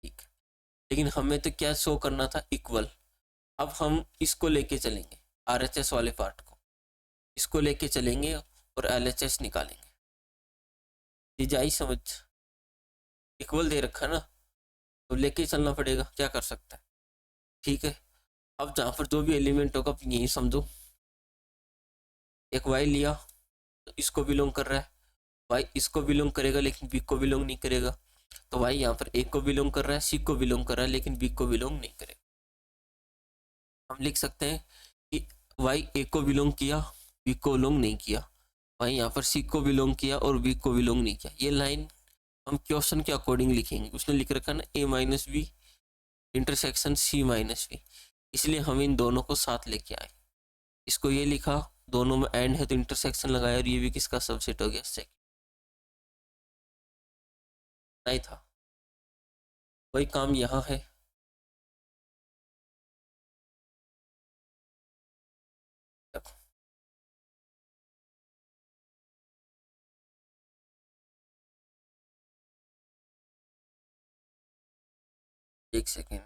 ठीक है, लेकिन हमें तो क्या शो करना था? इक्वल। अब हम इसको लेके चलेंगे, RHS वाले पार्ट को इसको लेके चलेंगे और LHS निकालेंगे। ये जाई समझ? इक्वल दे रखा ना, तो लेके चलना पड़ेगा, क्या कर सकता है? ठीक है, अब जहाँ पर जो भी एलिमेंट होगा यही समझो, एक y लिया तो इसको बिलोंग कर रहा है, y इसको बिलोंग करेगा लेकिन b को बिलोंग नहीं करेगा, तो y यहाँ पर a को बिलोंग कर रहा है, c को बिलोंग कर रहा है लेकिन b को बिलोंग नहीं करेगा। हम लिख सकते हैं कि y a को बिलोंग किया, b को बिलोंग नहीं किया, y यहाँ पर c को बिलोंग किया और b को बिलोंग नहीं किया। ये लाइन हम क्वेश्चन के अकॉर्डिंग लिखेंगे, उसने लिख रखा ना a minus B intersection c minus B, इसलिए हम इन दोनों को साथ लेके आए। इसको ये लिखा, दोनों में एंड है तो इंटरसेक्शन लगाया, और ये भी किसका सबसेट हो गया? सेकंड। नहीं था, वही काम यहाँ है। देखो, एक सेकेंड,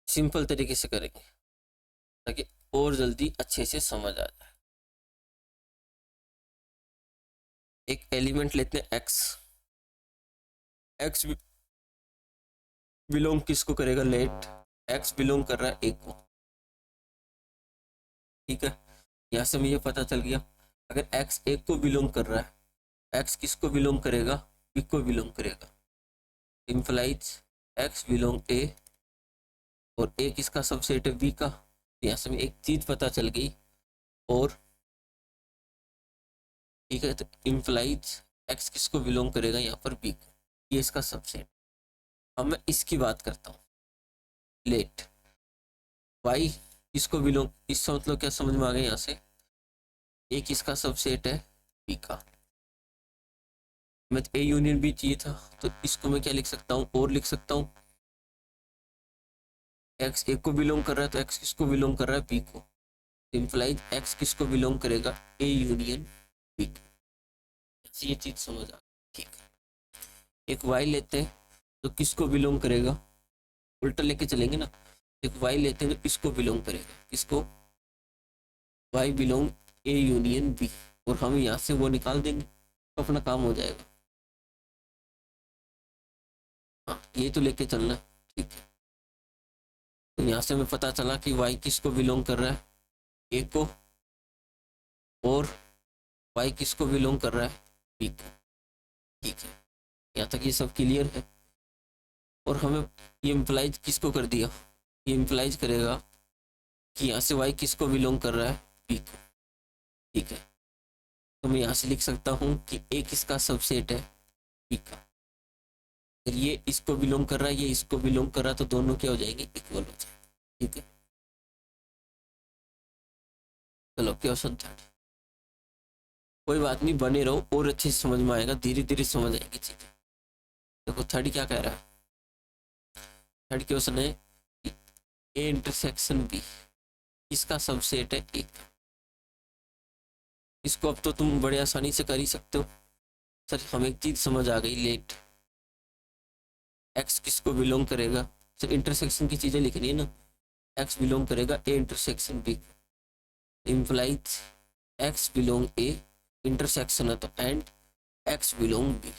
सिंपल तरीके से करेंगे ताकि और जल्दी अच्छे से समझ आ जाए। एक एलिमेंट लेते हैं x, x बिलोंग किसको करेगा? लेट x बिलोंग कर रहा है a को। ठीक है, यहाँ से मुझे पता चल गया, अगर x a को बिलोंग कर रहा है, x किसको बिलोंग करेगा? b को बिलोंग करेगा। इम्प्लाइज x बिलोंग a, और a किसका सबसेट है? b का। यहाँ से एक चीज पता चल गई, और ठीक है, तो इम्प्लाइज x किसको बिलोंग करेगा? यहाँ पर b को, ये इसका सबसेट। अब मैं इसकी बात करता हूँ, लेट वाई इसको बिलोंग, इसका मतलब क्या समझ में आ गया यहाँ से, एक इसका सबसेट है बी का, मैं ए यूनियन बी चाहिए था, तो इसको मैं क्या लिख सकता हूँ, और लिख सकता हूँ, एक्स एक को बिलोंग कर रहा है तो एक्स किसको बिलोंग कर रहा है, बी को, इम्प्लाइज एक्स किसको बिलोंग करेगा, ए यूनियन बी को। ये चीज समझ आ, ठीक है। एक वाई लेते हैं तो किसको बिलोंग करेगा, उल्टा लेके चलेंगे ना, एक वाई लेते हैं तो किसको बिलोंग करेगा, किसको, y belong A union B, और हम यहाँ से वो निकाल देंगे तो अपना काम हो जाएगा। हाँ ये तो लेके चलना है, ठीक है। तो यहाँ से हमें पता चला कि वाई किसको बिलोंग कर रहा है, ए को, और वाई किसको बिलोंग कर रहा है, बी को, ठीक है। यहाँ तक ये सब क्लियर है। और हमें ये इम्प्लाइज किसको कर दिया, ये इम्प्लाइज करेगा कि यहाँ से वाई किसको बिलोंग कर रहा है, बी को, ठीक है। तो मैं यहाँ से लिख सकता हूँ कि ए किसका सबसेट है, बी का, अगर ये इसको बिलोंग कर रहा है, ये इसको बिलोंग कर रहा है, तो दोनों क्या हो जाएंगे, इक्वल हो जाएंगे, ठीक है। चलो क्वेश्चन था, कोई बात नहीं, बने रहो और अच्छे से समझ में आएगा, धीरे धीरे समझ आएगी चीजें। देखो थर्ड क्या कह रहा है, थर्ड क्वेश्चन है ए इंटरसेक्शन बी इसका सबसेट है एक, इसको अब तो तुम बड़े आसानी से कर ही सकते हो। सर हमें एक चीज समझ आ गई, लेट एक्स किसको बिलोंग करेगा, सर इंटरसेक्शन की चीजें लिखनी है ना, एक्स बिलोंग करेगा A intersection B, implies x belong A, intersection है तो एंड एक्स बिलोंग बी।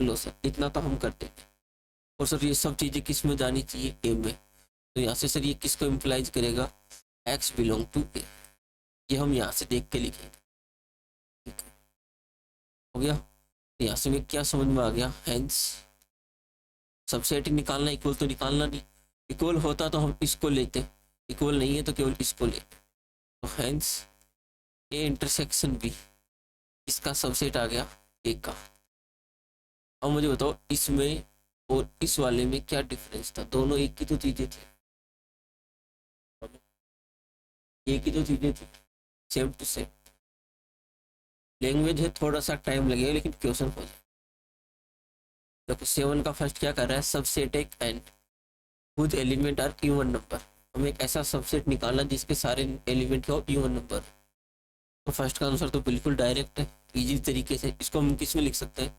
लो सर इतना तो हम करते हैं, और सर ये सब चीजें किस में जानी चाहिए, ए में, तो यहाँ से सर ये किसको इम्प्लाइज करेगा, एक्स बिलोंग टू ए, ये हम यहाँ से देख के लिखेंगे, ठीक है। हो गया, तो यहाँ से मैं क्या समझ में आ गया, हेंस सबसेट निकालना, इक्वल तो निकालना नहीं, इक्वल होता तो हम इसको लेते, इक्वल नहीं है तो केवल इसको लेते, तो हेंस ए इंटरसेक्शन बी इसका सबसेट आ गया ए का। अब मुझे बताओ इसमें और इस वाले में क्या डिफरेंस था, दोनों एक ही तो चीजें थी, एक ही तो चीजें थी, सेम टू सेम। लैंग्वेज है थोड़ा सा टाइम लगेगा लेकिन क्वेश्चन हो जाए। देखो 7 का फर्स्ट क्या कर रहा है, सबसेट एक एन खुद एलिमेंट आर इवन नंबर, हमें एक ऐसा सबसेट निकालना जिसके सारे एलिमेंट हो इवन नंबर। तो फर्स्ट का आंसर तो बिल्कुल डायरेक्ट है, इजी तरीके से, इसको हम किस में लिख सकते हैं,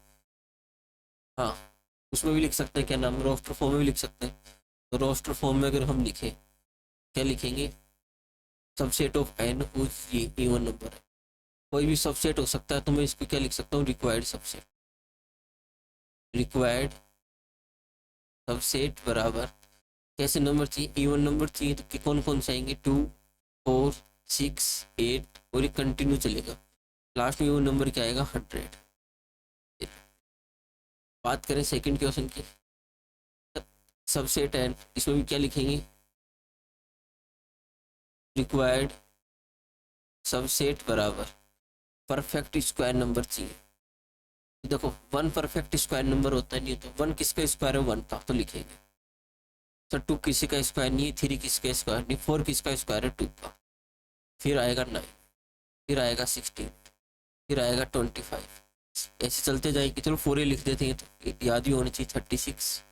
हाँ उसमें भी लिख सकते हैं, क्या नाम, रोस्टर फॉर्म में भी लिख सकते हैं। तो रोस्टर फॉर्म में अगर हम लिखें, क्या लिखेंगे, सबसेट ऑफ एन हुज ये इवन नंबर है, कोई भी सबसेट हो सकता है, तो मैं इसको क्या लिख सकता हूँ, रिक्वायर्ड सबसेट, रिक्वायर्ड सबसेट बराबर कैसे नंबर चाहिए, इवन नंबर चाहिए, तो कौन कौन से आएंगे, 2 4 6 8, और ये कंटिन्यू चलेगा, लास्ट में इवन नंबर क्या आएगा, 100। बात करें सेकंड क्वेश्चन की, सबसेट एन, इसमें भी क्या लिखेंगे, रिक्वायर्ड सबसेट बराबर परफेक्ट स्क्वायर नंबर चाहिए। देखो 1 परफेक्ट स्क्वायर नंबर होता नहीं है, तो 1 किसका स्क्वायर है, 1 का, तो लिखेंगे। तो 2 किसी का स्क्वायर नहीं है, 3 किसका स्क्वायर नहीं, 4 किसका स्क्वायर है, 2 का, फिर आएगा 9, फिर आएगा 16, फिर आएगा 25, ऐसे चलते जाएंगे। चलो 4 ही लिख देते हैं तो याद ही होनी चाहिए, 36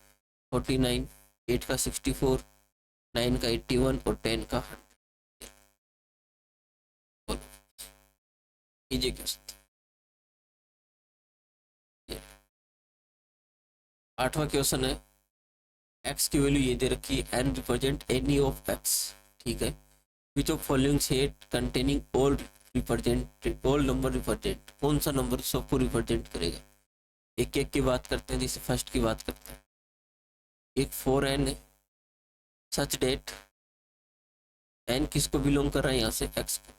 49, 8 का 64, 9 का 81 और 10 का 100। कीजिए क्वेश्चन, 8वां क्वेश्चन है, एक्स की वैल्यू ये दे रखी है, N represent any of x, ठीक है, which of following set containing all represent all number represent, कौन सा नंबर सबको रिप्रेजेंट करेगा। एक एक की बात करते हैं, जैसे फर्स्ट की बात करते हैं, एक 4n है, सच डेट n किसको बिलोंग कर रहा है, यहाँ से x को,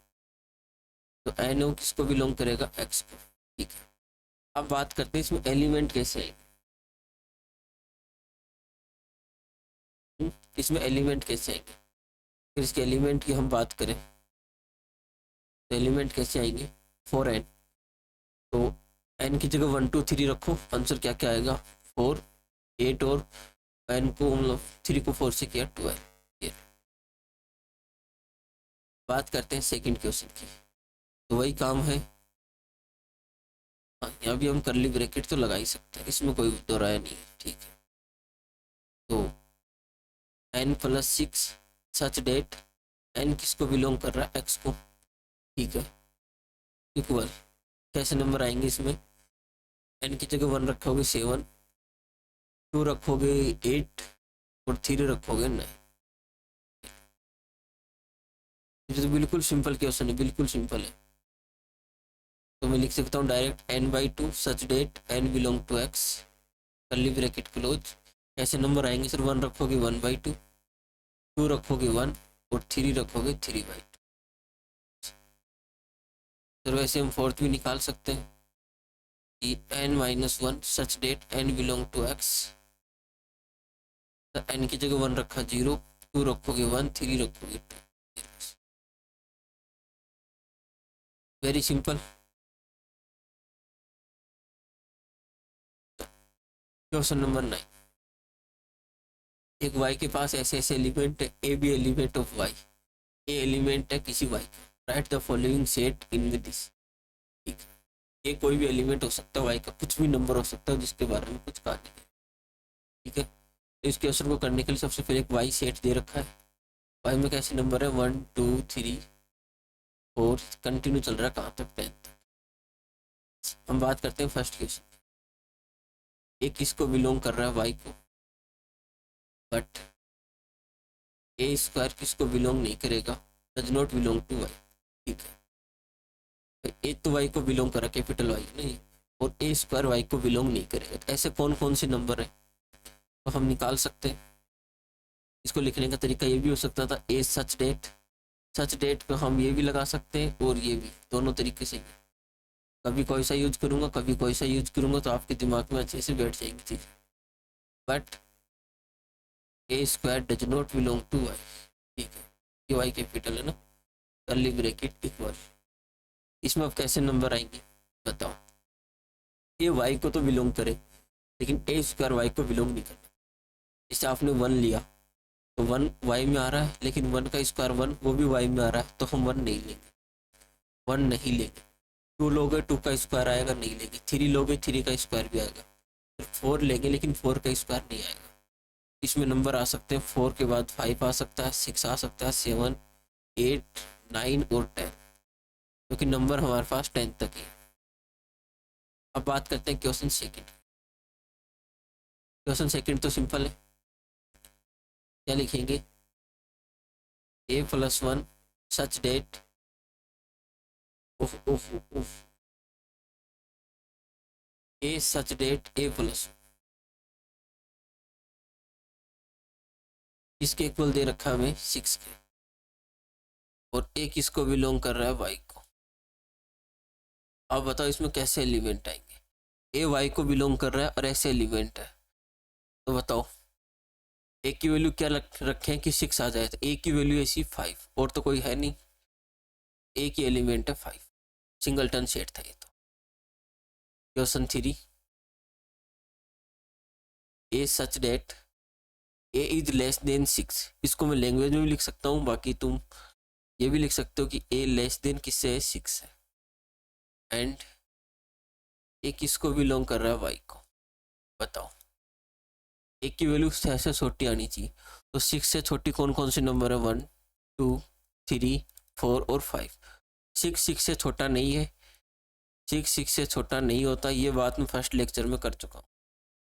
तो n वो किसको बिलोंग करेगा, x को, ठीक है। अब बात करते हैं इसमें एलिमेंट कैसे आएंगे, इसमें एलिमेंट कैसे आएंगे, फिर इसके एलिमेंट की हम बात करें तो एलिमेंट कैसे आएंगे, 4n, तो n की जगह 1 2 3 रखो, आंसर क्या क्या आएगा, 4 8 और एन को मतलब 3 को 4 से किया 12। बात करते हैं सेकंड क्वेश्चन की, तो वही काम है। हाँ, यहाँ भी हम करली ब्रैकेट तो लगा ही सकते हैं, इसमें कोई दो राय नहीं है, ठीक है। तो n+6 सच डेट, n किसको बिलोंग कर रहा है, x को, ठीक है, इक्वल, कैसे नंबर आएंगे इसमें, n की जगह 1 रखोगे 7, 2 रखोगे 8 और 3 रखोगे 9। ये तो बिल्कुल सिंपल क्वेश्चन है, बिल्कुल सिंपल है। तो मैं लिख सकता हूँ direct n/2 such that n belong to x, curly bracket close, ऐसे नंबर आएंगे सर, 1 रखोगे 1/2, 2 रखोगे 1 और 3 रखोगे 3/2। सर वैसे हम फोर्थ भी निकाल सकते हैं कि n-1 such that n belong to x, तो n की जगह 1 रखा 0, 2 रखोगे 1, 3 रखोगे 2। Very simple. क्वेश्चन नंबर 9, एक y के पास ऐसे ऐसे एलिमेंट है, A B element of y, A element है किसी y का, write the following set in with this, ठीक है। ये कोई भी एलिमेंट हो सकता है y का, कुछ भी नंबर हो सकता है जिसके बारे में कुछ कहा नहीं है, ठीक है। तो इस क्वेश्चन को करने के लिए सबसे पहले एक y सेट दे रखा है, y में कैसे नंबर है 1 2 3 4, कंटिन्यू चल रहा है कहाँ तक, 10 तक। हम बात करते हैं फर्स्ट क्वेश्चन, ए किसको बिलोंग कर रहा है, y को, बट ए स्क्वायर किसको बिलोंग नहीं करेगा, does not belong to y, ठीक है। ए तो y को बिलोंग करा, कैपिटल Y नहीं, और ए स्क्वायर y को बिलोंग नहीं करेगा। तो ऐसे कौन कौन से नंबर है तो हम निकाल सकते हैं। इसको लिखने का तरीका ये भी हो सकता था, ए सच डेट, सच डेट पे हम ये भी लगा सकते हैं और ये भी, दोनों तरीके से। कभी कोई सा यूज करूंगा, कभी कोई सा यूज करूंगा, तो आपके दिमाग में अच्छे से बैठ जाएंगी चीज। But A square does not belong to y, ठीक है, ये y कैपिटल है ना, कर्ली ब्रैकेट इक्वल, इसमें अब कैसे नंबर आएंगे बताओ। ये y को तो बिलोंग करे, लेकिन ए स्क्वायर y को बिलोंग नहीं करता। जैसे आपने 1 लिया तो 1 y में आ रहा है, लेकिन 1 का स्क्वायर 1 वो भी y में आ रहा है, तो हम 1 नहीं लेंगे, 1 नहीं लेंगे। 2 लोगे 2 का स्क्वायर आएगा, नहीं लेंगे। 3 लोगे 3 का स्क्वायर भी आएगा। फिर 4 लेंगे, लेकिन 4 का स्क्वायर नहीं आएगा। इसमें नंबर आ सकते हैं 4 के बाद 5 आ सकता है, 6 आ सकता है, 7 8 9 और 10, क्योंकि नंबर हमारे पास 10 तक है। अब बात करते हैं क्वेश्चन सेकंड। क्वेश्चन सेकंड तो सिंपल है, क्या लिखेंगे, a+1 such that, A such that a+, इसके इक्वल दे रखा है हमें 6 के, और ए किसको बिलोंग कर रहा है, y को। अब बताओ इसमें कैसे एलिमेंट आएंगे, ए y को बिलोंग कर रहा है और ऐसे एलिमेंट है, तो बताओ ए की वैल्यू क्या रखें कि 6 आ जाए, तो ए की वैल्यू ऐसी 5, और तो कोई है नहीं, ए की एलिमेंट है 5, सिंगलटन सेट था ये। तो question 3, A such that A is less than 6, इसको मैं लैंग्वेज में भी लिख सकता हूँ, बाकी तुम ये भी लिख सकते हो कि ए लेस देन किससे है, 6 है, एंड ए किसको बिलोंग कर रहा है, वाई को। बताओ ए की वैल्यू से छोटी आनी चाहिए, तो 6 से छोटी कौन कौन से नंबर है, 1 2 3 4 और 5। 6 6 से छोटा नहीं है, 6 6 से छोटा नहीं होता, ये बात मैं फर्स्ट लेक्चर में कर चुका हूँ।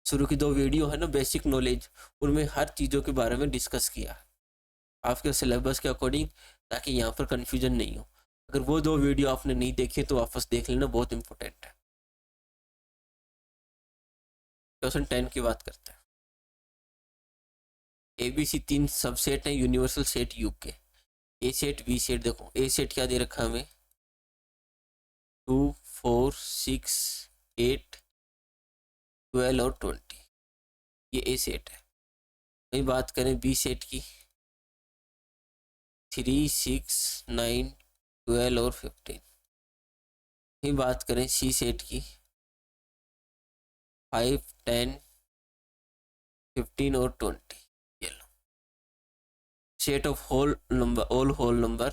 शुरू की 2 वीडियो है ना, बेसिक नॉलेज, उनमें हर चीज़ों के बारे में डिस्कस किया है आपके सिलेबस के अकॉर्डिंग, ताकि यहाँ पर कन्फ्यूजन नहीं हो। अगर वो 2 वीडियो आपने नहीं देखे तो वापस देख लेना, बहुत इंपॉर्टेंट है। क्वेश्चन 10 की बात करते हैं। ABC 3 सबसेट है यूनिवर्सल सेट यू के, ए सेट बी सेट। देखो ए सेट क्या दे रखा है हमें, 2 4 6 8 12 और 20, ये ए सेट है। वही बात करें बी सेट की, 3 6 9 12 और 15। वही बात करें सी सेट की, 5 10 15 और 20, ये लो set of whole number, all whole number,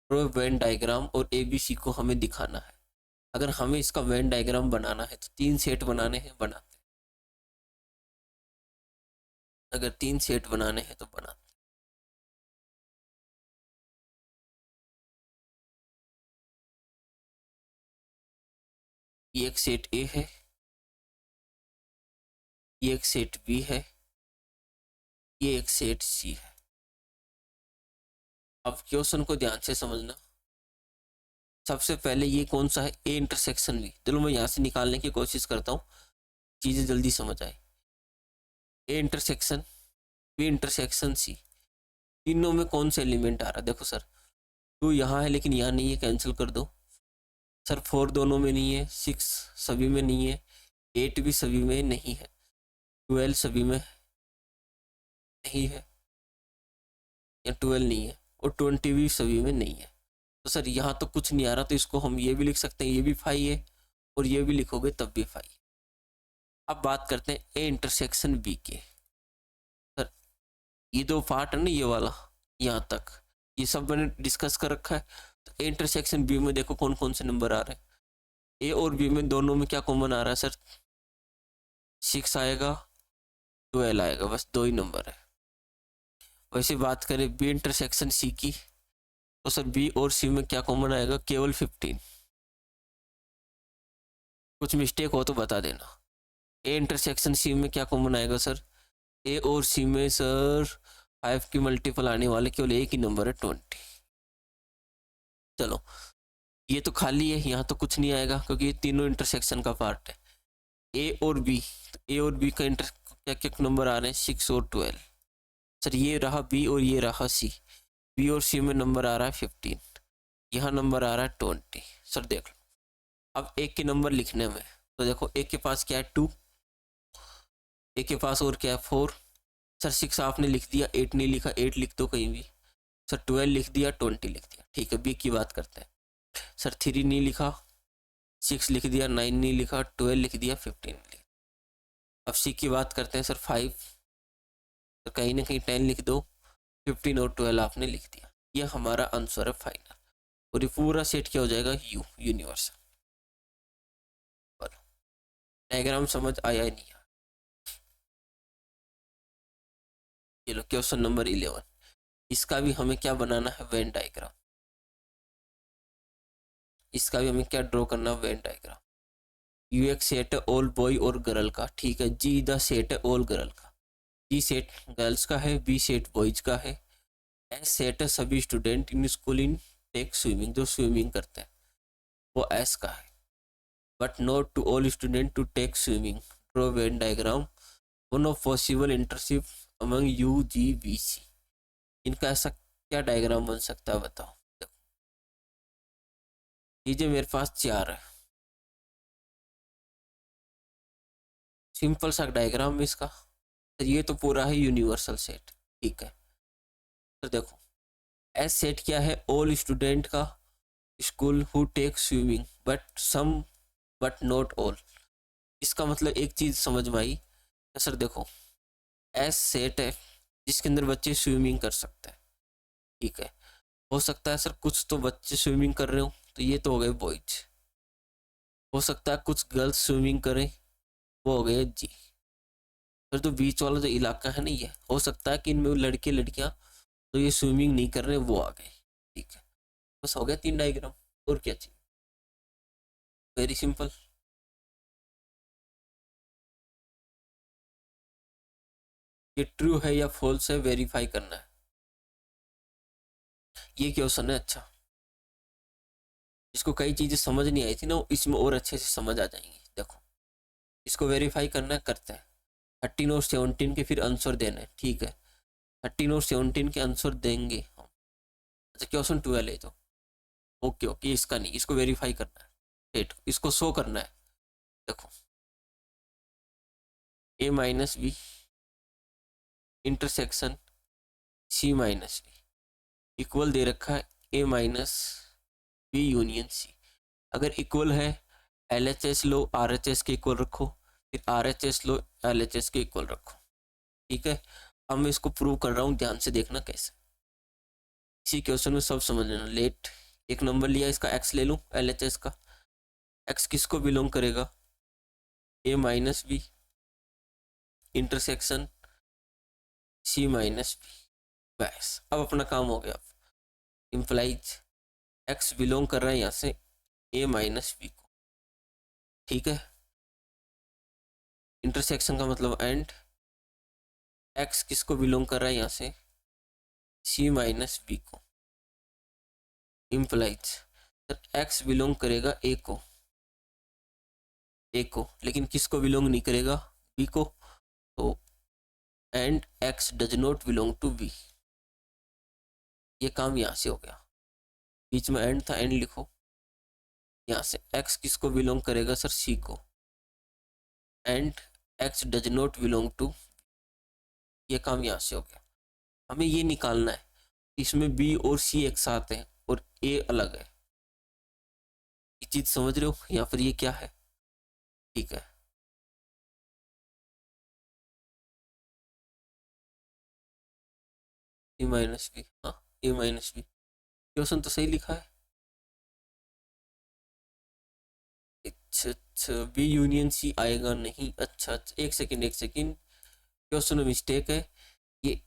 pro Venn diagram, और ABC को हमें दिखाना है। अगर हमें इसका वेन डायग्राम बनाना है तो 3 सेट बनाने हैं, बनाते हैं। अगर 3 सेट बनाने हैं तो बनाते हैं। ये एक सेट A है, ये एक सेट B है, ये एक सेट C है। अब क्वेश्चन को ध्यान से समझना। सबसे पहले ये कौन सा है, A इंटरसेक्शन B। चलो मैं यहाँ से निकालने की कोशिश करता हूँ, चीज़ें जल्दी समझ आए। A intersection B intersection C, तीनों में कौन सा एलिमेंट आ रहा है? देखो सर 2 यहाँ है लेकिन यहाँ नहीं है, कैंसिल कर दो। सर 4 दोनों में नहीं है, 6 सभी में नहीं है, 8 भी सभी में नहीं है, 12 सभी में नहीं है या 12 नहीं है, और 20 भी सभी में नहीं है। तो सर यहाँ तो कुछ नहीं आ रहा, तो इसको हम ये भी लिख सकते हैं, ये भी 5 है, और ये भी लिखोगे तब भी 5 है। अब बात करते हैं A इंटरसेक्शन B के। सर ये 2 पार्ट है ना, ये वाला यहाँ तक, ये सब मैंने डिस्कस कर रखा है। तो A इंटरसेक्शन B में देखो कौन कौन से नंबर आ रहे हैं। A और B में दोनों में क्या कॉमन आ रहा है सर? 6 आएगा, 12 आएगा, बस 2 ही नंबर है। वैसे बात करें B इंटरसेक्शन C की, तो सर B और C में क्या कॉमन आएगा? केवल 15। कुछ मिस्टेक हो तो बता देना। A इंटरसेक्शन C में क्या कॉमन आएगा सर? A और C में सर 5 की मल्टीपल आने वाले केवल एक ही नंबर है, 20। चलो ये तो खाली है, यहाँ तो कुछ नहीं आएगा क्योंकि ये तीनों इंटरसेक्शन का पार्ट है। A और B, तो A और B का क्या क्या नंबर आ रहे हैं? 6 और 12। सर ये रहा B और ये रहा C, B और C में नंबर आ रहा है 15, यहाँ नंबर आ रहा है 20। सर देख लो, अब एक के नंबर लिखने में, तो देखो एक के पास क्या है 2, एक के पास और क्या है 4। सर 6 आपने लिख दिया, 8 नहीं लिखा, 8 लिख दो कहीं भी। सर 12 लिख दिया, 20 लिख दिया, ठीक है। B की बात करते हैं। सर 3 नहीं लिखा, 6 लिख दिया, 9 नहीं लिखा, 12 लिख दिया, 15 लिख दिया। अब C की बात करते हैं। सर 5, तो कहीं ना कहीं 10 लिख दो, 15 और 12 आपने लिख दिया। ये हमारा आंसर है फाइनल, और ये पूरा सेट क्या हो जाएगा? यूनिवर्सल। डायग्राम समझ आया नहीं? ये लो क्वेश्चन नंबर 11, इसका भी हमें क्या बनाना है? Venn diagram. इसका भी हमें क्या ड्रॉ करना है? Venn diagram. यू एक सेट है ऑल बॉय और गर्ल का, ठीक है। जी द सेट है ऑल गर्ल का, जी सेट गर्ल्स का है, बी सेट बॉयज का है, एस सेट है सभी student in school in take swimming, जो स्विमिंग करते हैं वो एस का है। But not to all student to take swimming, draw Venn diagram one of possible internship among U G B C. इनका ऐसा क्या डायग्राम बन सकता है बताओ? देखो ये मेरे पास 4 है, सिंपल सा डायग्राम इसका। तो ये तो पूरा है यूनिवर्सल सेट, ठीक है। तो देखो एस सेट क्या है? ऑल स्टूडेंट का school who take swimming but some but not all. इसका मतलब एक चीज समझ में आई सर। देखो एस सेट है जिसके अंदर बच्चे स्विमिंग कर सकते हैं, ठीक है। हो सकता है सर कुछ तो बच्चे स्विमिंग कर रहे हो, तो ये तो हो गए बॉयज। हो सकता है कुछ गर्ल्स स्विमिंग करें, वो हो गए जी। फिर तो बीच वाला जो इलाका है ना, ये हो सकता है कि इनमें लड़के लड़कियां तो ये स्विमिंग नहीं कर रहे, वो आ गए, ठीक है। बस हो गया 3 डायग्राम, और क्या चाहिए? Very simple. ये ट्रू है या फॉल्स है वेरीफाई करना है, ये क्वेश्चन है। अच्छा, इसको कई चीजें समझ नहीं आई थी ना, इसमें और अच्छे से समझ आ जाएंगी। देखो इसको वेरीफाई करना करते हैं। 13 और 17 के फिर आंसर देना है, ठीक है। 13 और 17 के आंसर देंगे हम। अच्छा क्वेश्चन 12 है तो ओके ओके, इसका नहीं, इसको वेरीफाई करना है, डेट इसको शो करना है। देखो A minus B intersection C minus B equal दे रखा है A minus B union C। अगर इक्वल है LHS लो RHS के इक्वल रखो, फिर RHS लो LHS के इक्वल रखो। ठीक है, अब मैं इसको प्रूव कर रहा हूँ, ध्यान से देखना कैसे। इसी क्वेश्चन में सब समझ लेना। लेट एक नंबर लिया, इसका एक्स ले लूँ, LHS का। एक्स किसको बिलोंग करेगा? A minus B intersection C minus B. बस अब अपना काम हो गया। इम्प्लाइज एक्स बिलोंग कर रहा है यहाँ से A माइनस बी को, ठीक है। इंटरसेक्शन का मतलब एंड एक्स किसको बिलोंग कर रहा है यहाँ से? C माइनस बी को। इम्प्लाइज सर एक्स बिलोंग करेगा A को, लेकिन किसको बिलोंग नहीं करेगा? B को। तो and x does not belong to B, ये काम यहाँ से हो गया। बीच में एंड था, एंड लिखो। यहाँ से एक्स किसको बिलोंग करेगा सर? C को। And x does not belong to, ये काम यहाँ से हो गया। हमें ये निकालना है इसमें B और C एक साथ है और A अलग है। ये चीज समझ रहे हो? या फिर ये क्या है? ठीक है, A माइनस बी, हाँ A माइनस बी, क्वेश्चन तो सही लिखा है। अच्छा अच्छा, B यूनियन C आएगा नहीं। अच्छा अच्छा, एक सेकेंड क्वेश्चन में मिस्टेक है। ये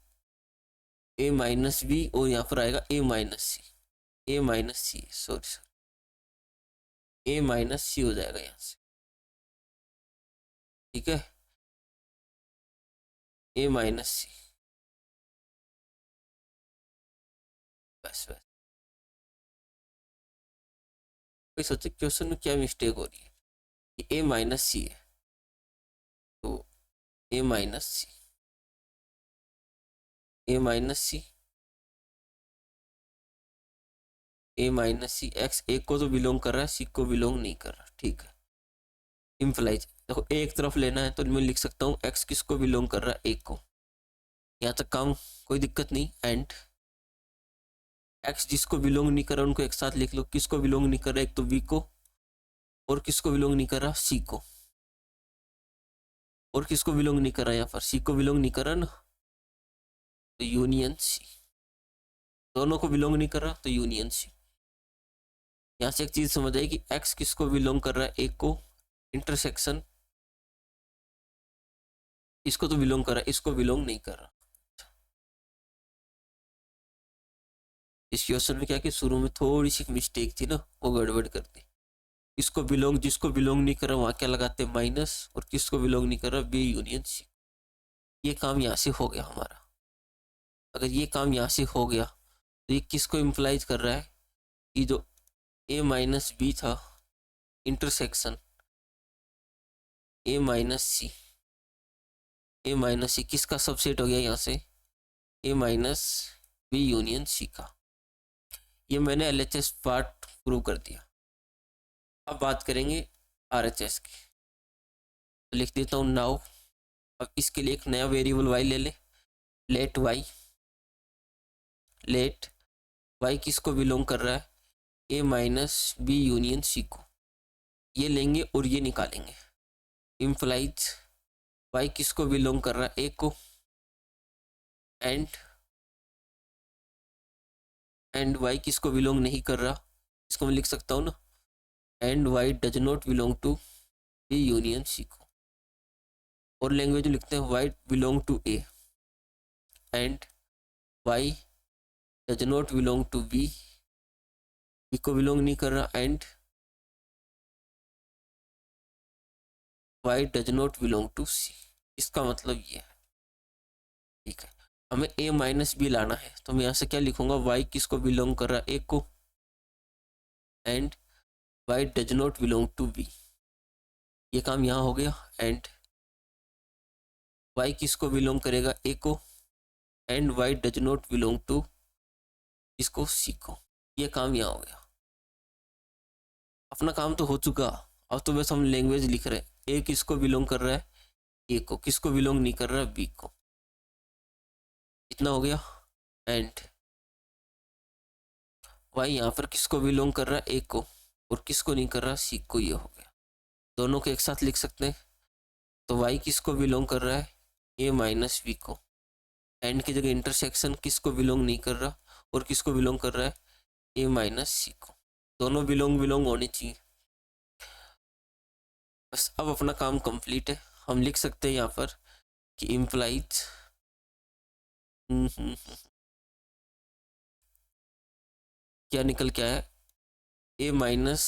A माइनस बी और यहाँ पर आएगा A minus C, A minus C, sorry A minus C हो जाएगा यहाँ से, ठीक है। A माइनस सी, बस बस। कोई सोचे क्वेश्चन में क्या मिस्टेक हो रही है? ये A माइनस सी है, तो A minus C, A minus C, A minus C, x एक को तो बिलोंग कर रहा है, सी को बिलोंग नहीं कर रहा, ठीक है। इम्प्लाइज देखो एक तरफ लेना है तो मैं लिख सकता हूँ एक्स किसको बिलोंग कर रहा है? एक को। यहाँ तक काम कोई दिक्कत नहीं। एंड एक्स जिसको बिलोंग नहीं कर रहा उनको एक साथ लिख लो। किसको बिलोंग नहीं कर रहा? एक तो बी को, और किसको बिलोंग नहीं कर रहा? सी को। और किसको बिलोंग नहीं कर रहा? यहाँ पर सी को बिलोंग नहीं कर रहा ना, तो यूनियन सी। दोनों को बिलोंग नहीं कर रहा तो यूनियन सी। यहाँ से एक चीज समझ आई कि एक्स किसको बिलोंग कर रहा है? एक को। इंटरसेक्शन इसको तो बिलोंग कर रहा है, इसको बिलोंग नहीं कर रहा। इस क्वेश्चन में क्या कि शुरू में थोड़ी सी मिस्टेक थी ना, वो गड़बड़ कर दी। इसको बिलोंग, जिसको बिलोंग नहीं कर रहा वहां क्या लगाते? माइनस, और किसको बिलोंग नहीं कर रहा? B union C. ये काम यहाँ से हो गया हमारा। अगर ये काम यहाँ से हो गया तो ये किसको इम्प्लाइज कर रहा है? कि जो A माइनस बी था, intersection A minus C, A minus C किसका सबसेट हो गया यहाँ से? A minus B union C का। ये मैंने LHS पार्ट प्रूव कर दिया। अब बात करेंगे RHS की, तो लिख देता हूँ नाउ। अब इसके लिए एक नया वेरिएबल y ले ले। लेट y किसको बिलोंग कर रहा है? A minus B union C को। ये लेंगे और ये निकालेंगे। इम्प्लाइज y किसको बिलोंग कर रहा है? A को। एंड y किसको बिलोंग नहीं कर रहा? इसको मैं लिख सकता हूँ ना, and y does not belong to B union C को। और लैंग्वेज में लिखते हैं y belong to A, and y does not belong to B, B को बिलोंग नहीं कर रहा, and y does not belong to C. इसका मतलब ये है, ठीक है। हमें A माइनस बी लाना है, तो मैं यहाँ से क्या लिखूंगा? y किसको बिलोंग कर रहा है? A को, and y does not belong to B. ये काम यहाँ हो गया। एंड y किसको बिलोंग करेगा? A को, and y does not belong to इसको, C को। ये काम यहाँ हो गया। अपना काम तो हो चुका। अब तो बस हम लैंग्वेज लिख रहे हैं। A किसको बिलोंग कर रहा है? A को। किसको बिलोंग नहीं कर रहा है? B को। इतना हो गया। एंड y यहाँ पर किसको बिलोंग कर रहा है? A को, और किसको नहीं कर रहा? C को। ये हो गया। दोनों को एक साथ लिख सकते हैं। तो y किसको बिलोंग कर रहा है? ए माइनस बी को, एंड की जगह इंटरसेक्शन किसको बिलोंग नहीं कर रहा और किसको बिलोंग कर रहा है, ए माइनस सी को, दोनों बिलोंग होनी चाहिए। बस अब अपना काम कंप्लीट है। हम लिख सकते हैं यहाँ पर कि इम्प्लाइज क्या निकल के आया, A minus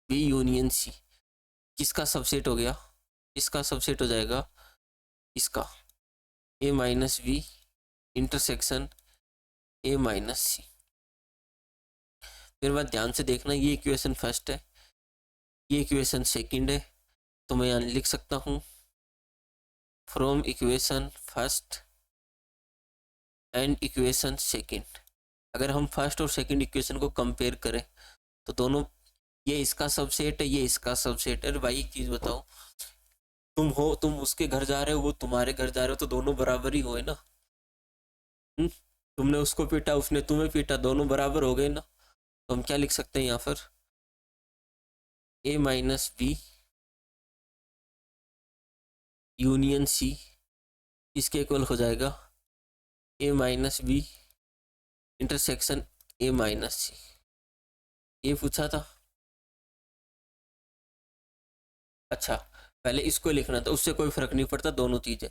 B union C किसका सबसेट हो गया, इसका सबसेट हो जाएगा इसका, A minus B intersection A minus C. फिर बात ध्यान से देखना, ये इक्वेशन फर्स्ट है, ये इक्वेशन सेकंड है, तो मैं यहाँ लिख सकता हूँ from equation first and equation second. अगर हम फर्स्ट और सेकंड इक्वेशन को कंपेयर करें तो दोनों, ये इसका सबसेट है, ये इसका सबसेट है। भाई एक चीज बताओ, तुम उसके घर जा रहे हो, वो तुम्हारे घर जा रहे हो, तो दोनों बराबर ही हुए ना। तुमने उसको पीटा, उसने तुम्हें पीटा, दोनों बराबर हो गए ना। तो हम क्या लिख सकते हैं यहाँ पर, A minus B union C इसके इक्वल हो जाएगा A minus B intersection A minus C. ये पूछा था। अच्छा, पहले इसको लिखना था, उससे कोई फर्क नहीं पड़ता, दोनों चीजें,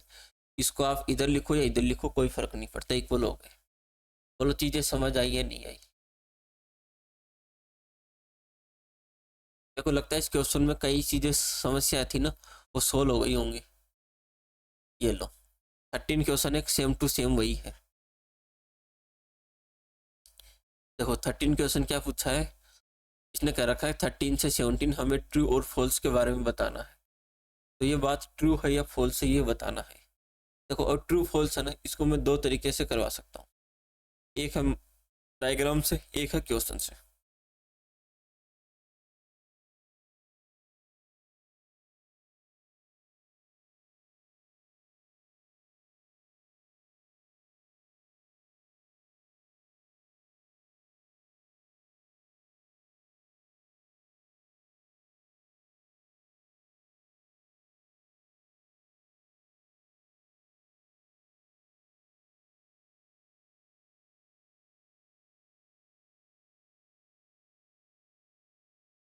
इसको आप इधर लिखो या इधर लिखो, कोई फर्क नहीं पड़ता, इक्वल हो गए। बोलो चीजें समझ आई या नहीं आई। मेरे को लगता है इस क्वेश्चन में कई चीजें समस्या थी ना, वो सोल्व हो गई होंगी। ये लो 13 क्वेश्चन एक सेम टू सेम वही है। देखो 13 क्वेश्चन क्या पूछा है, इसने कह रखा है 13 से 17 हमें ट्रू और फॉल्स के बारे में बताना है। तो ये बात ट्रू है या फॉल्स है ये बताना है। देखो, और ट्रू फॉल्स है ना, इसको मैं दो तरीके से करवा सकता हूँ, एक है डायग्राम से, एक है क्वेश्चन से।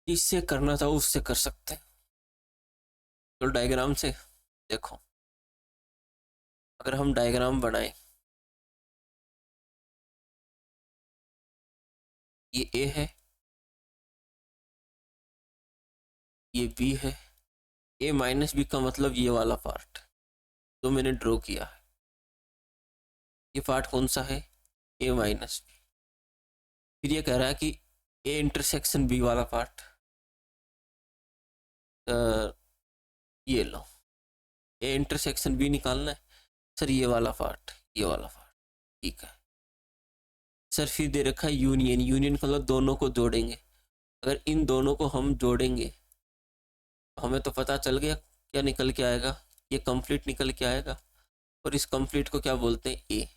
इससे करना था उससे कर सकते हैं। तो डायग्राम से देखो, अगर हम डायग्राम बनाए, ये ए है, ये बी है, ए माइनस बी का मतलब ये वाला पार्ट जो मैंने ड्रॉ किया है, ये पार्ट कौन सा है, ए माइनस बी। फिर ये कह रहा है कि ए इंटरसेक्शन बी वाला पार्ट, ये लो ए इंटरसेक्शन बी निकालना है सर, ये वाला पार्ट, ये वाला पार्ट, ठीक है सर। फिर दे रखा है यूनियन, यूनियन का मतलब दोनों को जोड़ेंगे। अगर इन दोनों को हम जोड़ेंगे तो हमें तो पता चल गया क्या निकल के आएगा, ये कंप्लीट निकल के आएगा, और इस कंप्लीट को क्या बोलते हैं, ए।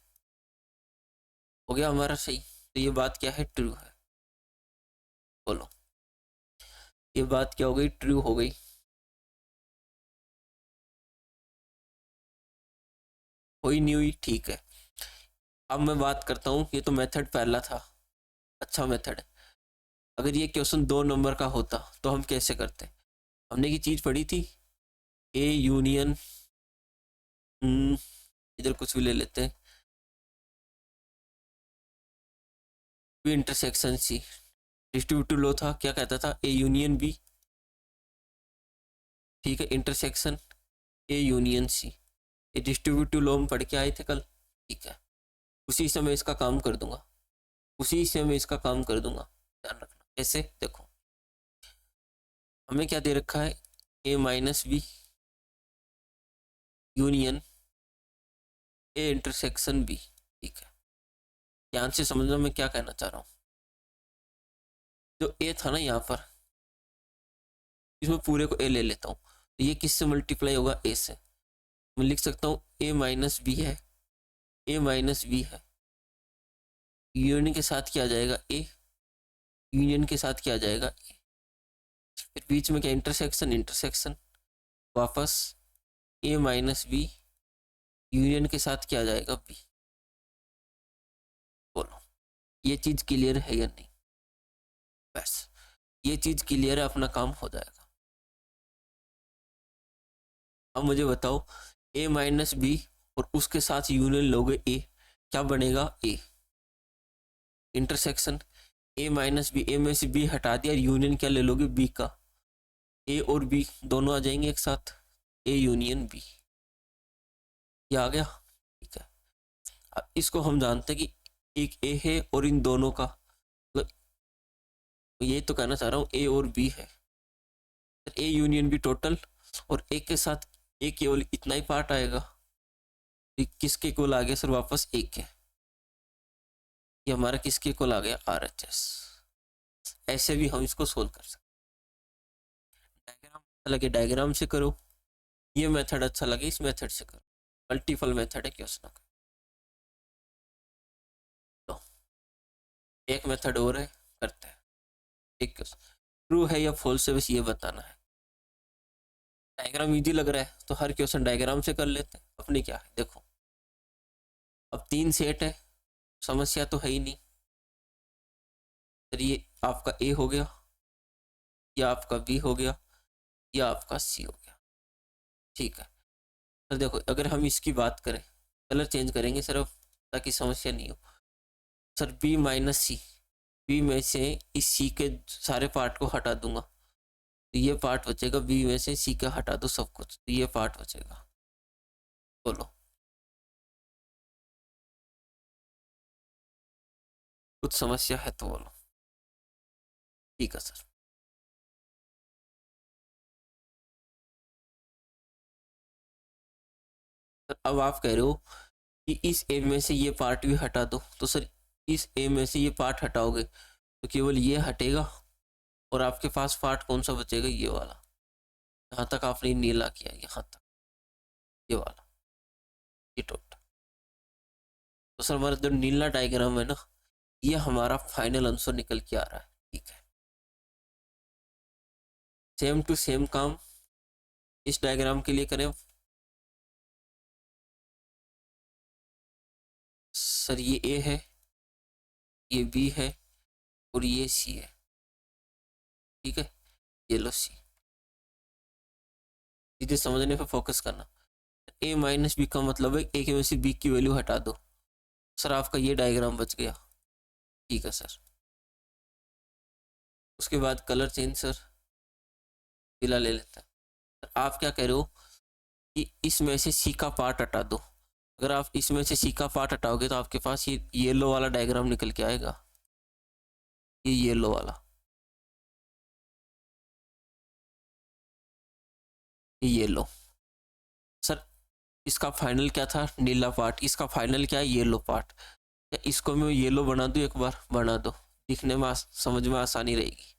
हो गया हमारा सही। तो ये बात क्या है, ट्रू है। बोलो ये बात क्या हो गई, ट्रू हो गई। कोई नहीं हुई, ठीक है। अब मैं बात करता हूँ, ये तो मेथड पहला था, अच्छा मेथड है। अगर ये क्वेश्चन 2 नंबर का होता तो हम कैसे करते, हमने ये चीज पढ़ी थी, ए यूनियन, इधर कुछ भी ले लेते हैं, B intersection C. Distributive law था, क्या कहता था, ए यूनियन बी, ठीक है, इंटरसेक्शन ए यूनियन सी। ये डिस्ट्रीब्यूटिव लॉ में पढ़ के आए थे कल, ठीक है। उसी से मैं इसका काम कर दूंगा, उसी से मैं इसका काम कर दूंगा, ध्यान रखना। कैसे, देखो हमें क्या दे रखा है, A minus B union A intersection B, ठीक है। ध्यान से समझना मैं क्या कहना चाह रहा हूँ। जो ए था ना यहाँ पर, इसमें पूरे को ए ले लेता हूँ, तो ये किससे मल्टीप्लाई होगा, ए से। मैं लिख सकता हूँ ए माइनस बी है, ए माइनस बी है, यूनियन के साथ क्या आ जाएगा, ए, यूनियन के साथ क्या आ जाएगा, ए। फिर बीच में क्या, इंटरसेक्शन, इंटरसेक्शन, वापस ए माइनस बी यूनियन के साथ क्या आ जाएगा, बी। बोलो ये चीज क्लियर है या नहीं? बस ये चीज क्लियर है, अपना काम हो जाएगा। अब मुझे बताओ ए माइनस बी और उसके साथ यूनियन लोगे ए, क्या बनेगा, ए। इंटरसेक्शन ए माइनस बी, ए में से बी हटा दिया, यूनियन क्या ले लोगे, बी का। ए और बी दोनों आ जाएंगे एक साथ, ए यूनियन बी, ये आ गया। ठीक है, अब इसको हम जानते हैं कि एक ए है और इन दोनों का, मतलब ये तो कहना चाह रहा हूँ ए और बी है, ए यूनियन बी टोटल, और ए के साथ ए केवल इतना ही पार्ट आएगा। किसके कोल आ गया सर वापस, ए के, ये हमारा किसके कोल आ गया, आर एच एस। ऐसे भी हम इसको सोल्व कर सकते। डायग्राम अच्छा लगे डायग्राम से करो, ये मेथड अच्छा लगे इस मेथड से करो, मल्टीपल मेथड है क्वेश्चन का। तो एक मेथड और है, करते हैं एक क्वेश्चन, ट्रू है या फॉल्स है बस ये बताना है। डायग्राम इजी लग रहा है तो हर क्वेश्चन डायग्राम से कर लेते हैं, अपनी क्या है देखो। अब 3 सेट है, समस्या तो है ही नहीं। ये आपका ए हो गया, या आपका बी हो गया, या आपका सी हो गया। ठीक है सर, देखो अगर हम इसकी बात करें, कलर चेंज करेंगे सिर्फ ताकि समस्या नहीं हो। सर बी माइनस सी, बी में से इस सी के सारे पार्ट को हटा दूंगा तो ये पार्ट बचेगा, बी में से सी का हटा दो सब कुछ तो ये पार्ट बचेगा। बोलो कुछ समस्या है तो बोलो। ठीक है सर, अब आप कह रहे हो कि इस ए में से ये पार्ट भी हटा दो, तो सर इस ए में से ये पार्ट हटाओगे तो केवल ये हटेगा, और आपके पास पार्ट कौन सा बचेगा, ये वाला। यहाँ तक आपने नीला किया, यहाँ तक ये वाला, ये टोटल। तो सर हमारा जो नीला डायग्राम है ना, ये हमारा फाइनल आंसर निकल के आ रहा है। ठीक है, सेम टू सेम काम इस डायग्राम के लिए करें। सर ये ए है, ये बी है, और ये सी है। ठीक है, ये लो सी, सीधे समझने पे फोकस करना। ए माइनस बी का मतलब है ए की वजह से बी की वैल्यू हटा दो। सर आपका ये डायग्राम बच गया। ठीक है सर, उसके बाद कलर चेंज सर, पीला ले लेता है। आप क्या कह रहे हो कि इसमें से सी का पार्ट हटा दो। अगर आप इसमें से सी का पार्ट हटाओगे तो आपके पास ये येलो वाला डायग्राम निकल के आएगा, ये येलो वाला, ये येलो। सर इसका फाइनल क्या था, नीला पार्ट, इसका फाइनल क्या है, येलो पार्ट। इसको मैं येलो बना दूं, एक बार बना दो, दिखने में समझ में आसानी रहेगी।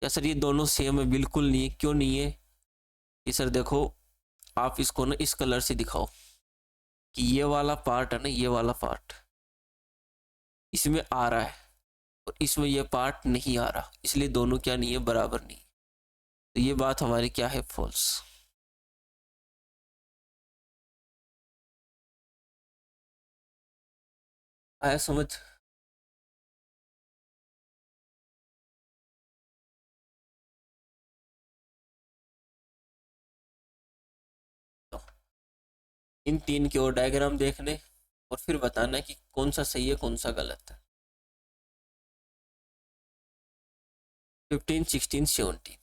या सर ये दोनों सेम है, बिल्कुल नहीं है, क्यों नहीं है, ये सर देखो आप इसको ना इस कलर से दिखाओ कि ये वाला पार्ट है ना, ये वाला पार्ट इसमें आ रहा है और इसमें ये पार्ट नहीं आ रहा, इसलिए दोनों क्या नहीं है, बराबर नहीं। तो ये बात हमारी क्या है, फॉल्स। आया समझ? तो इन 3 के और डायग्राम देखने और फिर बताना कि कौन सा सही है कौन सा गलत है। 15, 16, 17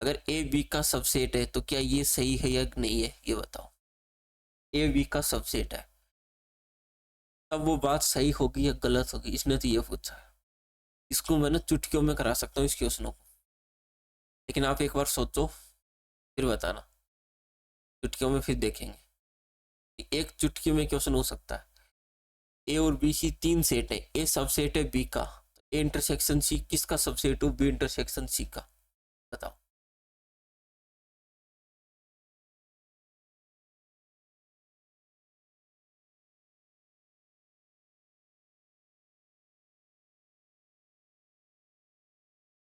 अगर ए बी का सबसेट है तो क्या ये सही है या नहीं है, ये बताओ। ए बी का सबसेट है, तब वो बात सही होगी या गलत होगी, इसने तो ये पूछा है। इसको मैं ना चुटकियों में करा सकता हूँ इस क्वेश्चनों को, लेकिन आप एक बार सोचो फिर बताना, चुटकियों में फिर देखेंगे। एक चुटकी में क्वेश्चन हो सकता है, ए और बी सी 3 सेट है, ए सबसेट है बी का, तो ए इंटरसेक्शन सी किसका सबसेट हो, बी इंटरसेक्शन सी का, बताओ।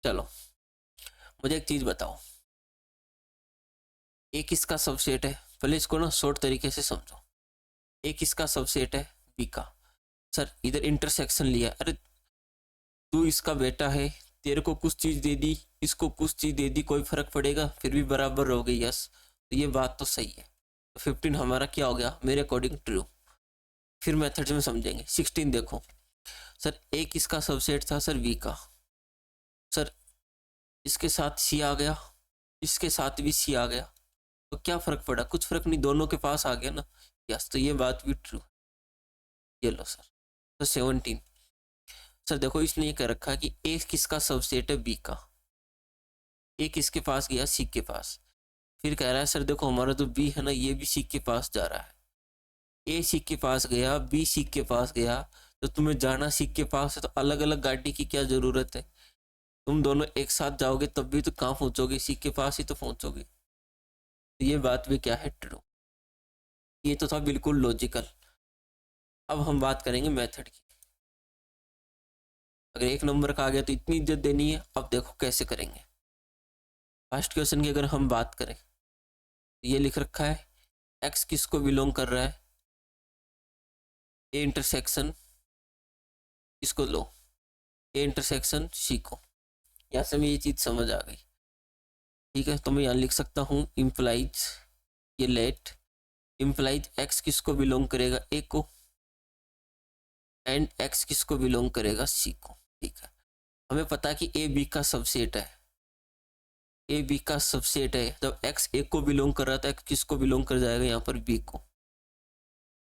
चलो मुझे एक चीज बताओ, ए किसका सबसेट है, पहले इसको ना शॉर्ट तरीके से समझो। एक इसका सबसेट है बी का। सर इधर इंटरसेक्शन लिया, अरे तू इसका बेटा है, तेरे को कुछ चीज दे दी, इसको कुछ चीज दे दी, कोई फर्क पड़ेगा? फिर भी बराबर हो गई, यस। तो ये बात तो सही है। तो 15 हमारा क्या हो गया मेरे अकॉर्डिंग? ट्रू। फिर मेथड्स में समझेंगे। 16 देखो, सर एक इसका सबसेट था सर वी का। सर इसके साथ सी आ गया, इसके साथ भी सी आ गया, तो क्या फर्क पड़ा? कुछ फर्क नहीं, दोनों के पास आ गया ना, यस। तो ये बात भी ट्रू। ये लो सर। तो 17, सर देखो इसने ये कह रखा है कि ए किसका सबसेट है? बी का। ए किसके पास गया? सी के पास। फिर कह रहा है सर देखो हमारा जो बी है ना, ये भी सी के पास जा रहा है। ए सी के पास गया, बी सी के पास गया, तो तुम्हें जाना सी के पास है, तो अलग अलग गाड़ी की क्या जरूरत है? तुम दोनों एक साथ जाओगे तब भी तो कहाँ पहुंचोगे? सी के पास ही तो पहुंचोगे। तो ये बात भी क्या है? ट्रू। ये तो था बिल्कुल लॉजिकल। अब हम बात करेंगे मेथड की। अगर एक नंबर का आ गया तो इतनी इज्जत देनी है। अब देखो कैसे करेंगे। फर्स्ट क्वेश्चन की अगर हम बात करें तो ये लिख रखा है एक्स किसको बिलोंग कर रहा है? ए इंटरसेक्शन इसको लो, ए इंटरसेक्शन सी को। यहाँ से हमें ये चीज समझ आ गई। ठीक है, तो मैं यहाँ लिख सकता हूँ इम्प्लाइज, ये लेट इम्प्लाइज एक्स किसको बिलोंग करेगा? ए को, एंड एक्स किसको बिलोंग करेगा? सी को। ठीक है, हमें पता है कि ए बी का सबसेट है। ए बी का सबसेट है, जब एक्स ए को बिलोंग कर रहा था, एक्स किसको बिलोंग कर जाएगा यहाँ पर? बी को।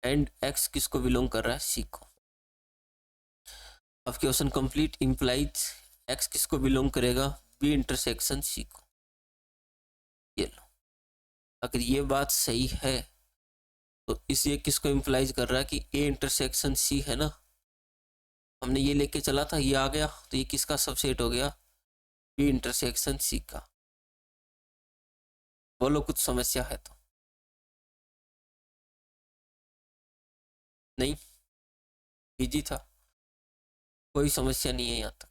एंड एक्स किसको बिलोंग कर रहा है? सी को। अब क्वेश्चन कंप्लीट। इम्प्लाइज एक्स किसको बिलोंग करेगा? बी इंटरसेक्शन सी को। ये लो, अगर ये बात सही है तो इस ये किसको इम्प्लाइज कर रहा है कि ए इंटरसेक्शन सी है ना, हमने ये लेके चला था, ये आ गया, तो ये किसका सबसेट हो गया? बी इंटरसेक्शन सी का। बोलो कुछ समस्या है तो? नहीं, इजी था, कोई समस्या नहीं है यहाँ तक।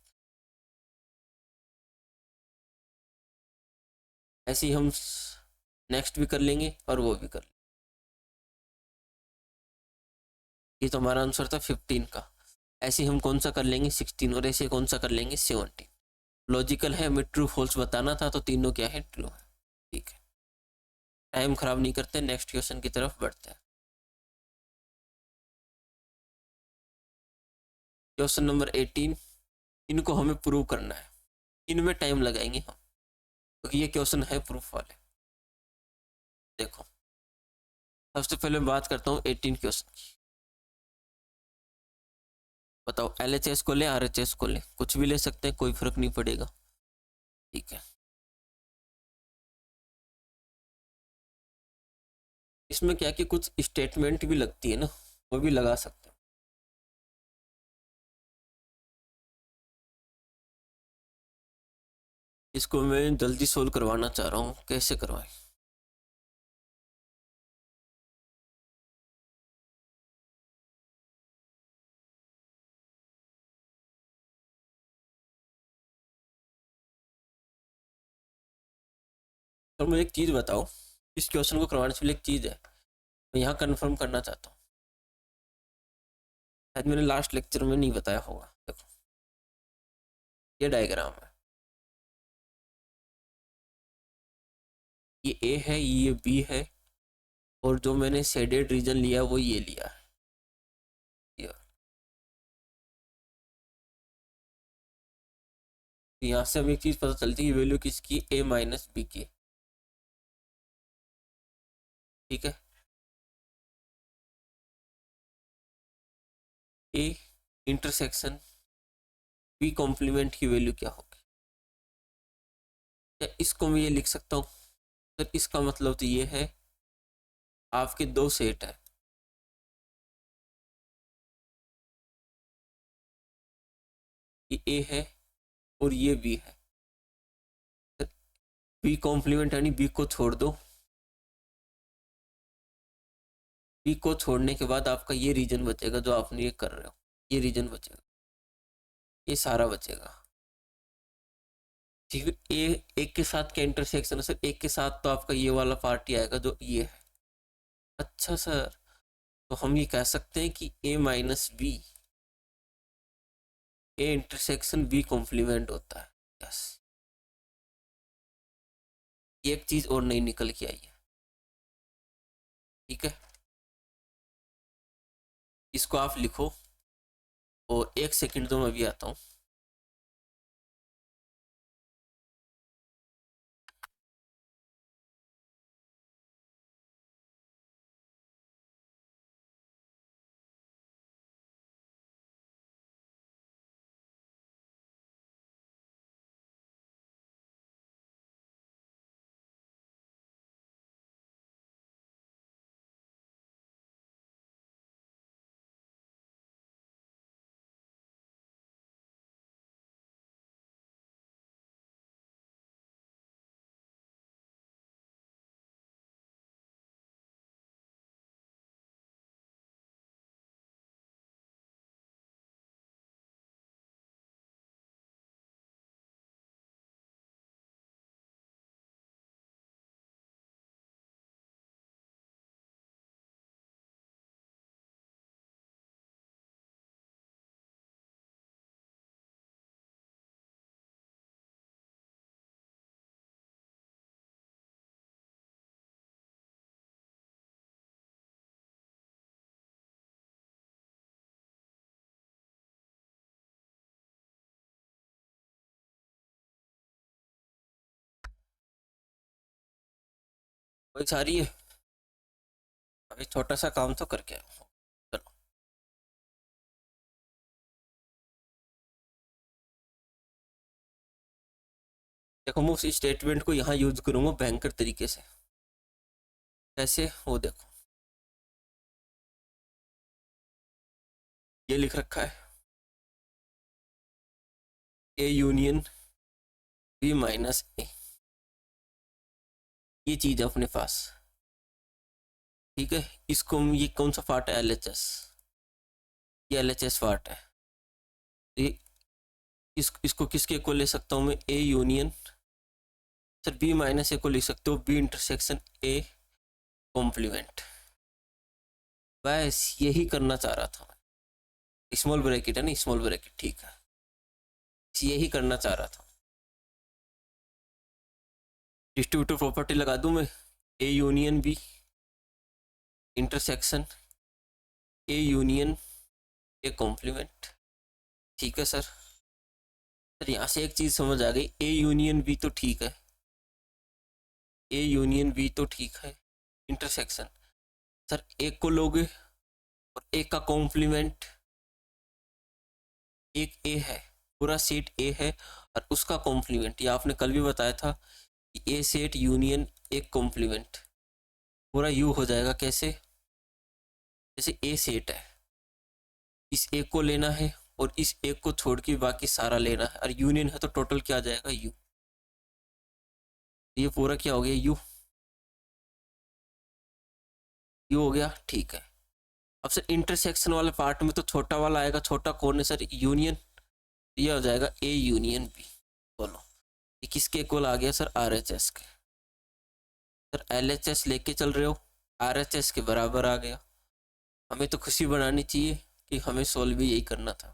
ऐसे ही हम नेक्स्ट भी कर लेंगे और वो भी कर लेंगे। ये तो हमारा आंसर था 15 का। ऐसे ही हम कौन सा कर लेंगे? 16। और ऐसे कौन सा कर लेंगे? 17। लॉजिकल है, हमें ट्रू फॉल्स बताना था, तो तीनों क्या है? ट्रू है। ठीक है, टाइम खराब नहीं करते, नेक्स्ट क्वेश्चन की तरफ बढ़ते हैं। क्वेश्चन नंबर 18, इनको हमें प्रूव करना है। इनमें टाइम लगाएंगे हम, क्योंकि ये क्वेश्चन है प्रूफ वाले। देखो, सबसे पहले बात करता हूँ 18 क्वेश्चन की। बताओ, LHS को ले RHS को ले, कुछ भी ले सकते हैं, कोई फर्क नहीं पड़ेगा। ठीक है, इसमें क्या कि कुछ स्टेटमेंट भी लगती है ना, वो भी लगा सकते हैं। इसको मैं जल्दी सोल्व करवाना चाह रहा हूँ, कैसे करवाएं? तो मुझे एक चीज़ बताओ, इस क्वेश्चन को करवाने से पहले एक चीज़ है मैं यहाँ कंफर्म करना चाहता हूँ, शायद मैंने लास्ट लेक्चर में नहीं बताया होगा। देखो, ये डायग्राम है, ये ए है, ये बी है, और जो मैंने शेडेड रीजन लिया वो ये लिया है। ये यहाँ से हमें एक चीज़ पता चलती है, वैल्यू किसकी? ए माइनस बी की। ठीक है, ए इंटरसेक्शन बी कॉम्प्लीमेंट की वैल्यू क्या होगी? या इसको मैं ये लिख सकता हूँ, तो इसका मतलब तो ये है आपके दो सेट है, ये ए है और ये बी है। बी कॉम्प्लीमेंट यानी बी को छोड़ दो, बी को छोड़ने के बाद आपका ये रीजन बचेगा जो आपने ये कर रहे हो, ये रीजन बचेगा, ये सारा बचेगा। ठीक है, ए एक के साथ क्या इंटरसेक्शन है सर? एक के साथ तो आपका ये वाला पार्ट ही आएगा जो ये है, अच्छा सर, तो हम ये कह सकते हैं कि A minus B A intersection B complement होता है। यस, एक चीज और नई निकल के आई है। ठीक है, इसको आप लिखो और एक सेकंड तो मैं अभी आता हूँ। कोई सारी है, अभी छोटा सा काम तो करके आया हूँ। चलो, देखो मैं उस स्टेटमेंट को यहाँ यूज करूंगा बैंकर तरीके से। कैसे, वो देखो, ये लिख रखा है ए यूनियन बी माइनस ए, ये चीज है अपने पास। ठीक है, इसको ये कौन सा पार्ट है, एल एच एस, ये एल एच एस पार्ट है। ये इसको किसके को ले सकता हूँ मैं, A union, sir B minus A को लिख सकते हो बी इंटरसेक्शन ए कॉम्प्लीमेंट। बस यही करना चाह रहा था मैं, स्मॉल ब्रैकेट है ना, स्मॉल ब्रैकेट, ठीक है, यही करना चाह रहा था। डिस्ट्रीब्यूटिव प्रॉपर्टी लगा दूं मैं, A union B intersection A union A complement. ठीक है सर, सर यहाँ से एक चीज समझ आ गई, ए यूनियन बी तो ठीक है, ए यूनियन बी तो ठीक है इंटरसेक्शन। सर एक को लोगे और एक का कॉम्प्लीमेंट, एक ए है, पूरा सेट ए है और उसका कॉम्प्लीमेंट, ये आपने कल भी बताया था कि ए सेट यूनियन एक कॉम्प्लीमेंट, पूरा यू हो जाएगा। कैसे, जैसे ए सेट है, इस एक को लेना है और इस एक को छोड़ के बाकी सारा लेना है, और यूनियन है तो टोटल क्या आ जाएगा, यू। ये पूरा क्या हो गया, यू हो गया। ठीक है, अब सर इंटरसेक्शन वाले पार्ट में तो छोटा वाला आएगा, छोटा कौन है सर, यूनियन, ये हो जाएगा ए यूनियन बी। बोलो ये किसके इक्वल आ गया सर, आर एच एस के। सर एल एच एस लेके चल रहे हो, आर एच एस के बराबर आ गया। हमें तो खुशी बनानी चाहिए कि हमें सोल्व भी यही करना था।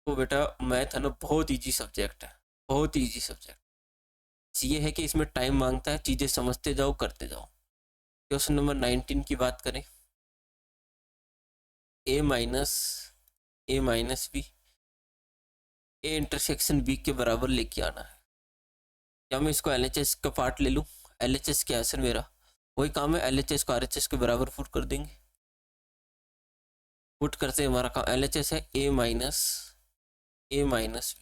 तो बेटा मैथ है ना, बहुत इजी सब्जेक्ट है, बहुत इजी सब्जेक्ट। ये है कि इसमें टाइम मांगता है, चीज़ें समझते जाओ करते जाओ। क्वेश्चन नंबर 19 की बात करें, A minus B A intersection B के बराबर लेके आना है। क्या मैं इसको एल एच एस का पार्ट ले लूँ, एल एच एस क्या है सर मेरा, वही काम है, एल एच एस को आर एच एस के बराबर पुट कर देंगे। पुट करते हैं, हमारा काम एल एच एस है ए माइनस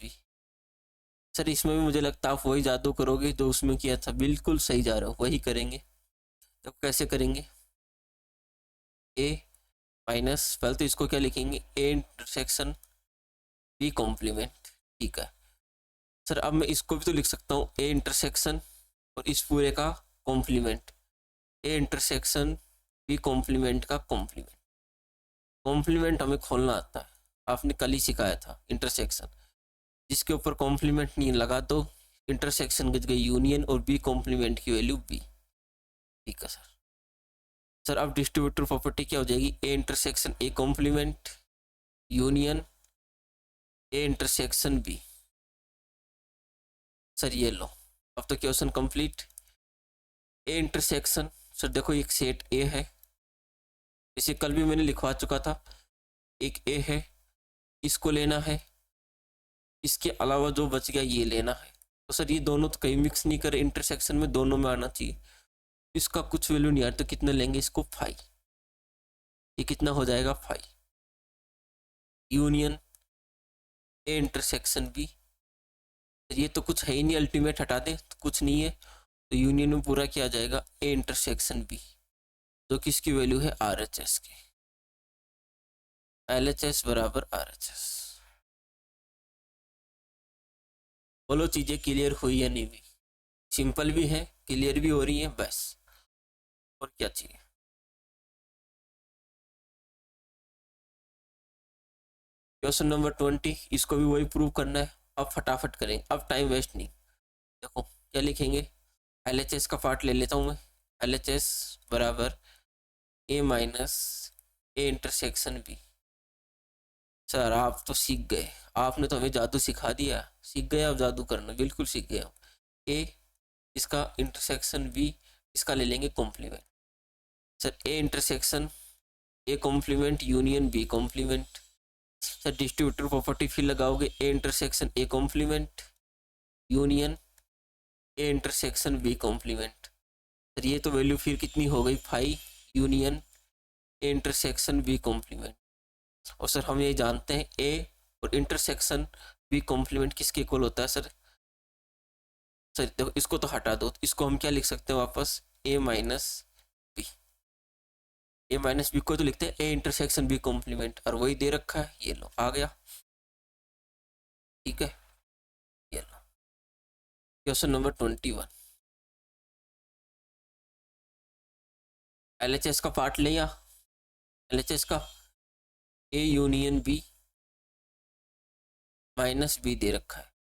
बी। सर इसमें भी मुझे लगता है आप वही जादू करोगे जो उसमें किया था, बिल्कुल सही जा रहे हो, वही करेंगे। तो कैसे करेंगे, ए माइनस, पहले तो इसको क्या लिखेंगे, ए इंटरसेक्शन बी कॉम्प्लीमेंट। ठीक है सर, अब मैं इसको भी तो लिख सकता हूँ ए इंटरसेक्शन और इस पूरे का complement, A intersection B complement का कॉम्प्लीमेंट। कॉम्प्लीमेंट हमें खोलना आता है, आपने कल ही सिखाया था। इंटरसेक्शन जिसके ऊपर कॉम्प्लीमेंट नहीं लगा तो इंटरसेक्शन गज गई यूनियन और बी कॉम्प्लीमेंट की वैल्यू बी। ठीक है सर। सर अब डिस्ट्रीब्यूटर प्रॉपर्टी क्या हो जाएगी, A intersection A complement union A intersection B. Sir ये लो, अब तो question complete. A intersection, sir देखो एक सेट ए है, इसे कल भी मैंने लिखवा चुका था, एक ए है, इसको लेना है, इसके अलावा जो बच गया ये लेना है। तो सर ये दोनों तो कहीं मिक्स नहीं करे, इंटरसेक्शन में दोनों में आना चाहिए। इसका कुछ वैल्यू नहीं आ रहा तो कितना लेंगे इसको 5, ये कितना हो जाएगा 5 यूनियन ए इंटरसेक्शन बी। ये तो कुछ है ही नहीं, अल्टीमेट हटा दे तो कुछ नहीं है, तो यूनियन में पूरा किया जाएगा ए इंटरसेक्शन बी, जो कि इसकी वैल्यू है आर एच एस की, एल एच एस बराबर आर एच एस। बोलो चीजें क्लियर हुई या नहीं हुई, सिंपल भी है, क्लियर भी हो रही है, बस और क्या चाहिए। क्वेश्चन नंबर 20, इसको भी वही प्रूव करना है, अब फटाफट करें, अब टाइम वेस्ट नहीं। देखो क्या लिखेंगे, एल एच एस का पार्ट ले लेता हूँ मैं, एल एच एस बराबर A minus A intersection B. Sir आप तो सीख गए, आपने तो हमें जादू सिखा दिया, सीख गए आप जादू करना, बिल्कुल सीख गए हम। ए इसका इंटरसेक्शन बी, इसका ले लेंगे complement. Sir A intersection A complement union B complement. Sir distributor property फिर लगाओगे, A intersection A complement union A intersection B complement. Sir ये तो वैल्यू फिर कितनी हो गई 5 union A intersection B complement. और सर हम ये जानते हैं ए और इंटरसेक्शन बी कॉम्प्लीमेंट किसके इक्वल होता है सर। सर देखो इसको तो हटा दो, इसको हम क्या लिख सकते हैं वापस, ए माइनस बी। ए माइनस बी को तो लिखते हैं ए इंटरसेक्शन बी कॉम्प्लीमेंट, और वही दे रखा है, ये लो आ गया, ठीक है। ये लो क्वेश्चन नंबर 21, एलएचएस का पार्ट ले, या एलएचएस का A union B minus B दे रखा है।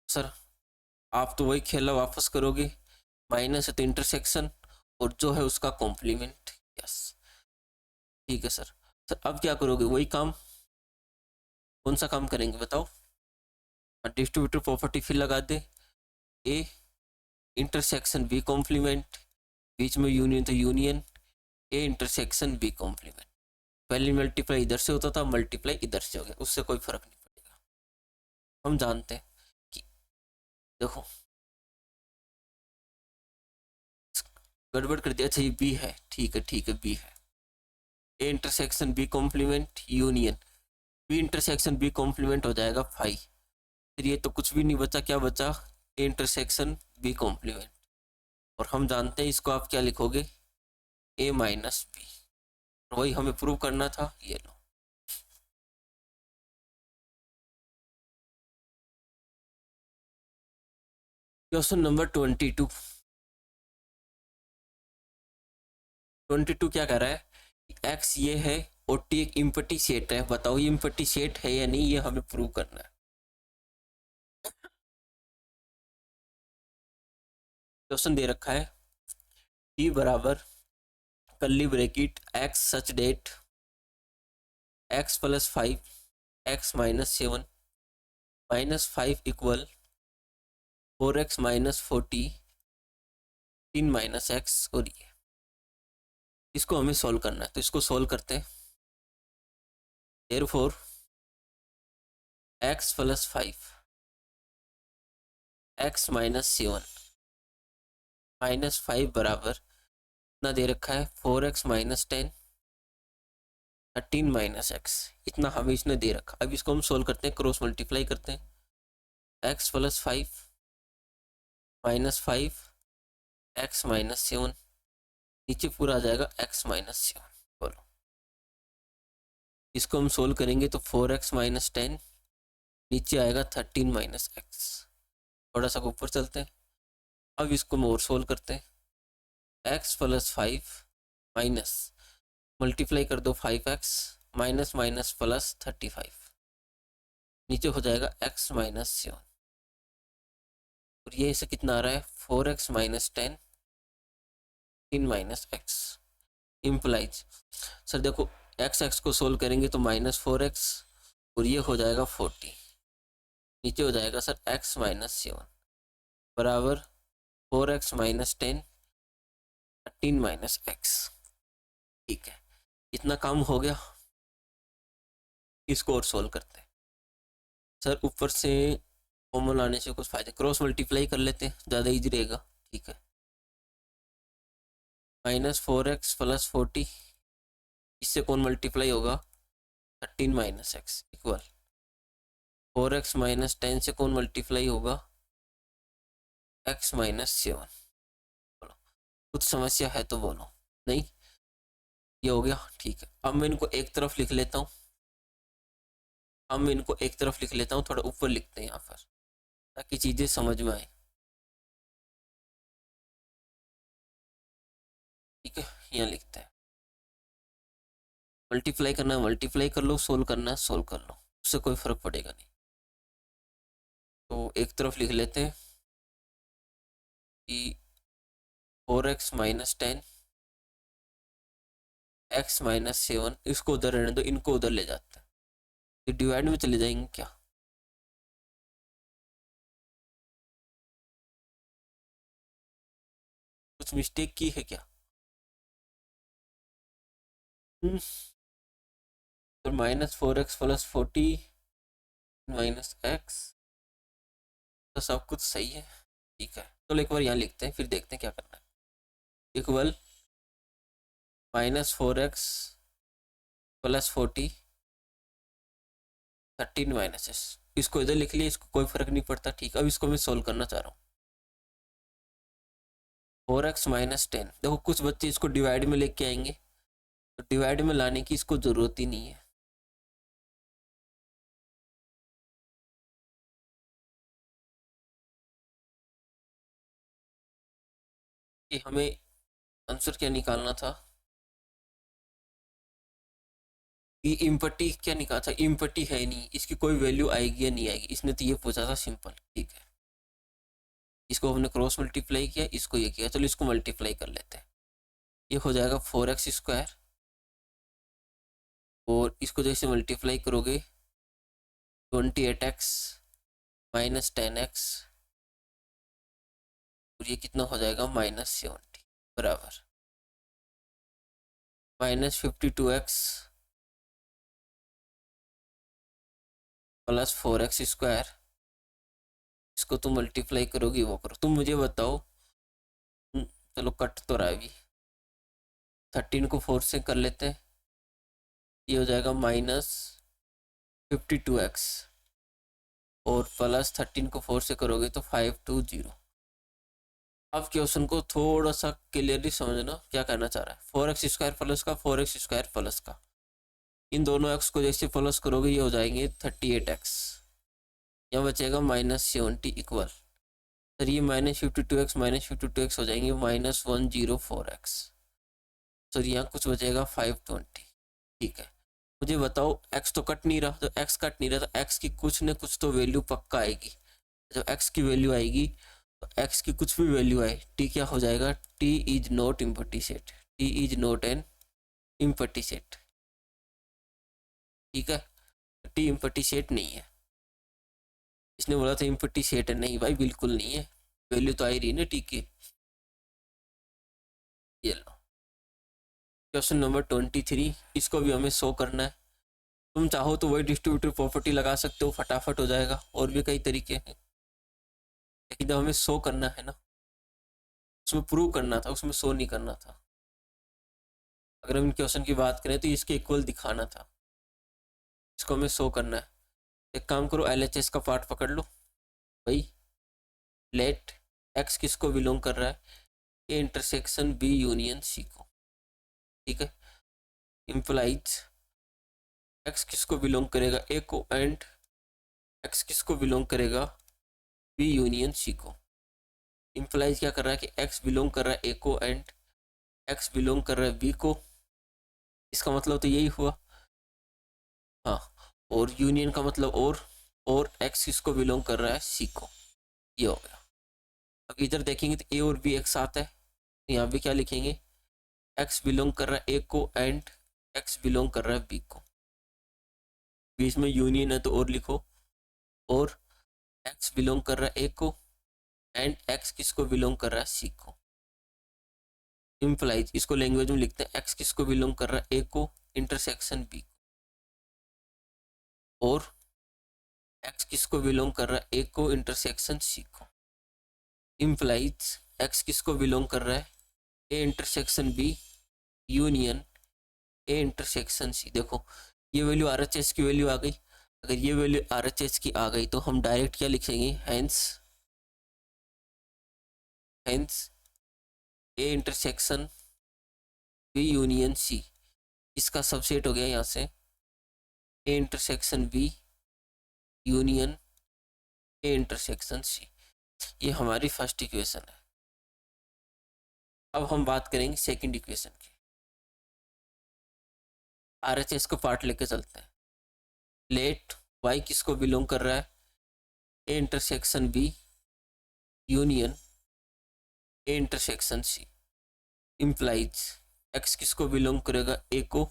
सर आप तो वही खेला वापस करोगे, माइनस है तो इंटरसेक्शन और जो है उसका कॉम्प्लीमेंट, यस ठीक है सर। सर अब क्या करोगे, वही काम, कौन सा काम करेंगे बताओ। डिस्ट्रीब्यूटर प्रॉपर्टी फिर लगा दे, ए इंटरसेक्शन बी कॉम्प्लीमेंट, बीच में यूनियन तो union A intersection B complement. पहले मल्टीप्लाई इधर से होता था, मल्टीप्लाई इधर से हो गया, उससे कोई फर्क नहीं पड़ेगा। हम जानते हैं कि देखो गड़बड़ कर दिया, अच्छा ये बी है, ठीक है ठीक है बी है, A intersection B complement union B intersection B complement हो जाएगा 5। फिर ये तो कुछ भी नहीं बचा, क्या बचा, ए इंटरसेक्शन बी कॉम्प्लीमेंट, और हम जानते हैं इसको आप क्या लिखोगे, ए माइनस बी, वही हमें प्रूव करना था, ये लो। क्वेश्चन नंबर 22, 22 क्या कह रहा है, एक्स ये है और टी एक इम्पटी सेट है, बताओ ये इम्पटी सेट है या नहीं, ये हमें प्रूव करना है। क्वेश्चन दे रखा है, टी बराबर curly bracket x such that x plus 5 x minus 7 minus 5 equal 4x minus 40 3 minus x, और ये इसको हमें सॉल्व करना है, तो इसको सॉल्व करते हैं। Therefore x plus 5 x minus 7 minus 5 बराबर इतना दे रखा है 4x माइनस 10 13 माइनस एक्स, इतना हमें इसने दे रखा। अब इसको हम सोल्व करते हैं, क्रॉस मल्टीप्लाई करते हैं, x plus 5 minus 5 x minus 7, नीचे पूरा आ जाएगा एक्स माइनस 7। बोलो इसको हम सोल्व करेंगे तो 4x माइनस 10 नीचे आएगा 13 माइनस एक्स, थोड़ा सा ऊपर चलते हैं। अब इसको हम और सोल्व करते हैं, एक्स प्लस 5 माइनस मल्टीप्लाई कर दो 5x माइनस माइनस प्लस 35, नीचे हो जाएगा x माइनस 7, और ये इसे कितना आ रहा है 4x minus 10 13 minus x implies, sir देखो एक्स को सोल्व करेंगे तो -4x और ये हो जाएगा 40, नीचे हो जाएगा सर x - 7 बराबर 4x - 10 13 माइनस एक्स। ठीक है, इतना काम हो गया, इसको और सोल्व करते हैं। सर ऊपर से कॉमन लाने से कुछ फायदे, क्रॉस मल्टीप्लाई कर लेते हैं, ज़्यादा इजी रहेगा। ठीक है, -4x + 40, इससे कौन मल्टीप्लाई होगा 13 माइनस एक्स इक्वल 4x - 10 से कौन मल्टीप्लाई होगा x - 7। बोलो कुछ समस्या है तो बोलो, नहीं ये हो गया। ठीक है, अब मैं इनको एक तरफ लिख लेता हूँ, थोड़ा ऊपर लिखते हैं यहाँ पर ताकि चीज़ें समझ में आए। ठीक है, यहाँ लिखते हैं, मल्टीप्लाई करना है मल्टीप्लाई कर लो, सोल्व करना है सोल्व कर लो, उससे कोई फर्क पड़ेगा नहीं। तो एक तरफ लिख लेते हैं कि 4x - 10 x - 7, इसको उधर रहने दो, इनको उधर ले जाते हैं, ये डिवाइड में चले जाएंगे क्या। कुछ मिस्टेक की है क्या। तो -4x + 40 माइनस एक्स, तो सब कुछ सही है। ठीक है, तो एक बार यहाँ लिखते हैं फिर देखते हैं क्या करना है। इक्वल -4x + 40 13 माइनस एस, इसको इधर लिख लिया, इसको कोई फर्क नहीं पड़ता। ठीक है, अब इसको मैं सोल्व करना चाह रहा हूँ। 4x - 10, देखो कुछ बच्चे इसको डिवाइड में लेके आएंगे, तो डिवाइड में लाने की इसको ज़रूरत ही नहीं है। कि हमें आंसर क्या निकालना था, ये इम्पटी क्या निकाला था, इम्पटी है नहीं, इसकी कोई वैल्यू आएगी या नहीं आएगी, इसने तो ये पूछा था सिंपल। ठीक है, इसको हमने क्रॉस मल्टीप्लाई किया, इसको ये किया, चलो इसको मल्टीप्लाई कर लेते हैं। ये हो जाएगा 4x², और इसको जैसे मल्टीप्लाई करोगे 28x - 10x, और ये कितना हो जाएगा -70 बराबर -52x + 4x², इसको तुम मल्टीप्लाई करोगी वो करो, तुम मुझे बताओ। चलो कट तो रहा है, 13 को 4 से कर लेते हैं, ये हो जाएगा -52x, और +13 को 4 से करोगे तो 520। अब क्वेश्चन को थोड़ा सा क्लियरली समझना क्या कहना चाह रहा है। 4x² प्लस का 4x² प्लस का, इन दोनों x को जैसे प्लस करोगे ये हो जाएंगे 38x, यहाँ बचेगा -70 इक्वल, सर ये -52x हो जाएंगे -104x, सर यहाँ कुछ बचेगा 520। ठीक है, मुझे बताओ x तो कट नहीं रहा, तो x कट नहीं रहा तो x की कुछ न कुछ तो वैल्यू पक्का आएगी। जब x की वैल्यू आएगी तो x की कुछ भी वैल्यू आए, t क्या हो जाएगा, t is not empty set, t is not an empty set. ठीक है, t इम्पटी सेट नहीं है, इसने बोला था इम्पटी सेट है, नहीं भाई बिल्कुल नहीं है, वैल्यू तो आई रही ना t की। ये लो क्वेश्चन नंबर 23, इसको भी हमें शो करना है। तुम चाहो तो वही डिस्ट्रीब्यूटिव प्रॉपर्टी लगा सकते हो, फटाफट हो जाएगा, और भी कई तरीके हैं, लेकिन जब हमें शो करना है ना, उसमें प्रूव करना था, उसमें शो नहीं करना था। अगर हम इन क्वेश्चन की बात करें तो इसके इक्वल दिखाना था, इसको हमें शो करना है। एक काम करो, LHS का पार्ट पकड़ लो भाई, लेट x किसको बिलोंग कर रहा है, A intersection B union C को। ठीक है, इम्प्लाइज x किसको बिलोंग करेगा, A को, एंड x किसको बिलोंग करेगा, B यूनियन C को। इम्प्लाइज क्या कर रहा है कि x बिलोंग कर रहा है A को, एंड x बिलोंग कर रहा है B को, इसका मतलब तो यही हुआ। हाँ, और यूनियन का मतलब और x किसको बिलोंग कर रहा है C को, ये हो गया। अब इधर देखेंगे तो A और B एक साथ है, तो यहाँ पे क्या लिखेंगे, एक्स बिलोंग कर रहा है ए को एंड एक्स बिलोंग कर रहा है बी को, बीच में यूनियन है तो और लिखो, और एक्स बिलोंग कर रहा है ए को एंड एक्स किसको बिलोंग कर रहा है सी को। इम्प्लाइज, इसको लैंग्वेज में लिखते हैं, एक्स किसको बिलोंग कर रहा है ए को इंटरसेक्शन बी, और एक्स किसको बिलोंग कर रहा है ए को इंटरसेक्शन सी को। इम्प्लाइज एक्स किसको बिलोंग कर रहा है A intersection B union A intersection C. देखो ये वैल्यू आरएचएस की वैल्यू आ गई, अगर ये वैल्यू आरएचएस की आ गई तो हम डायरेक्ट क्या लिखेंगे, hence A intersection B union C, इसका सबसेट हो गया यहाँ से A intersection B union A intersection C. ये हमारी फर्स्ट इक्वेशन है। अब हम बात करेंगे सेकंड इक्वेशन की। आरएचएस को पार्ट लेके चलते हैं। लेट वाई किसको बिलोंग कर रहा है A intersection B union A intersection C. Implies x किसको बिलोंग करेगा ए को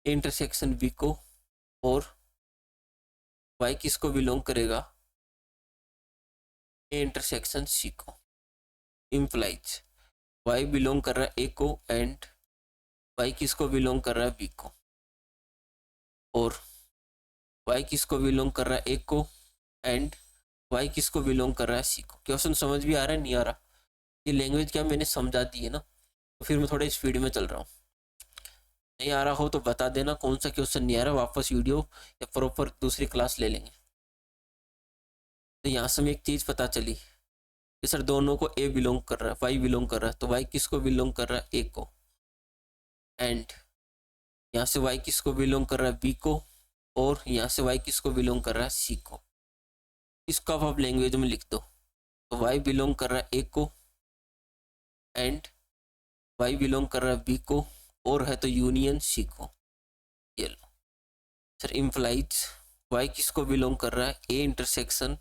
ए इंटरसेक्शन बी को, और वाई किसको बिलोंग करेगा ए इंटरसेक्शन सी को। इम्प्लाइज वाई बिलोंग कर रहा है ए को एंड वाई किसको बिलोंग कर रहा है बी को, और वाई किसको बिलोंग कर रहा है ए को एंड वाई किसको बिलोंग कर रहा है सी को। क्वेश्चन समझ भी आ रहा है नहीं आ रहा, ये लैंग्वेज क्या मैंने समझा दी है ना, तो फिर मैं थोड़ा स्पीड में चल रहा हूँ। नहीं आ रहा हो तो बता देना कौन सा क्वेश्चन नहीं आ रहा, वापस वीडियो या प्रॉपर दूसरी क्लास ले लेंगे। तो यहाँ से हमें एक चीज़ पता चली कि सर दोनों को ए बिलोंग कर रहा है वाई बिलोंग कर रहा है, तो वाई किसको बिलोंग कर रहा है ए को, एंड यहाँ से वाई किसको बिलोंग कर रहा है बी को, और यहाँ से वाई किसको बिलोंग कर रहा है सी को। इसको आप लैंग्वेज में लिख दो, तो वाई बिलोंग कर रहा है ए को एंड वाई बिलोंग कर रहा है बी को, और है तो यूनियन सी को। ये लो सर, इम्प्लाइज वाई किसको बिलोंग कर रहा है A intersection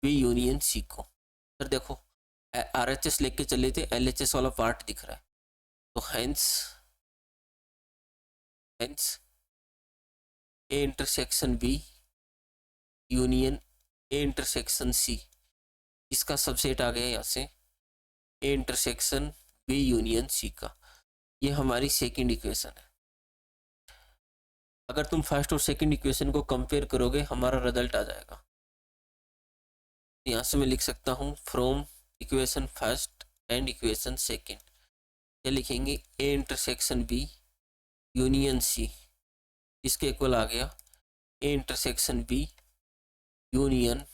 B union C को। सर देखो आरएचएस लेके चले थे, एलएचएस वाला पार्ट दिख रहा है, तो hence A intersection B union A intersection C, इसका सबसेट आ गया यहाँ से A intersection B union C का। ये हमारी सेकंड इक्वेशन है। अगर तुम फर्स्ट और सेकंड इक्वेशन को कंपेयर करोगे हमारा रिजल्ट आ जाएगा। यहाँ से मैं लिख सकता हूँ from equation first and equation second, ये लिखेंगे A intersection B union C, इसके इक्वल आ गया A intersection B union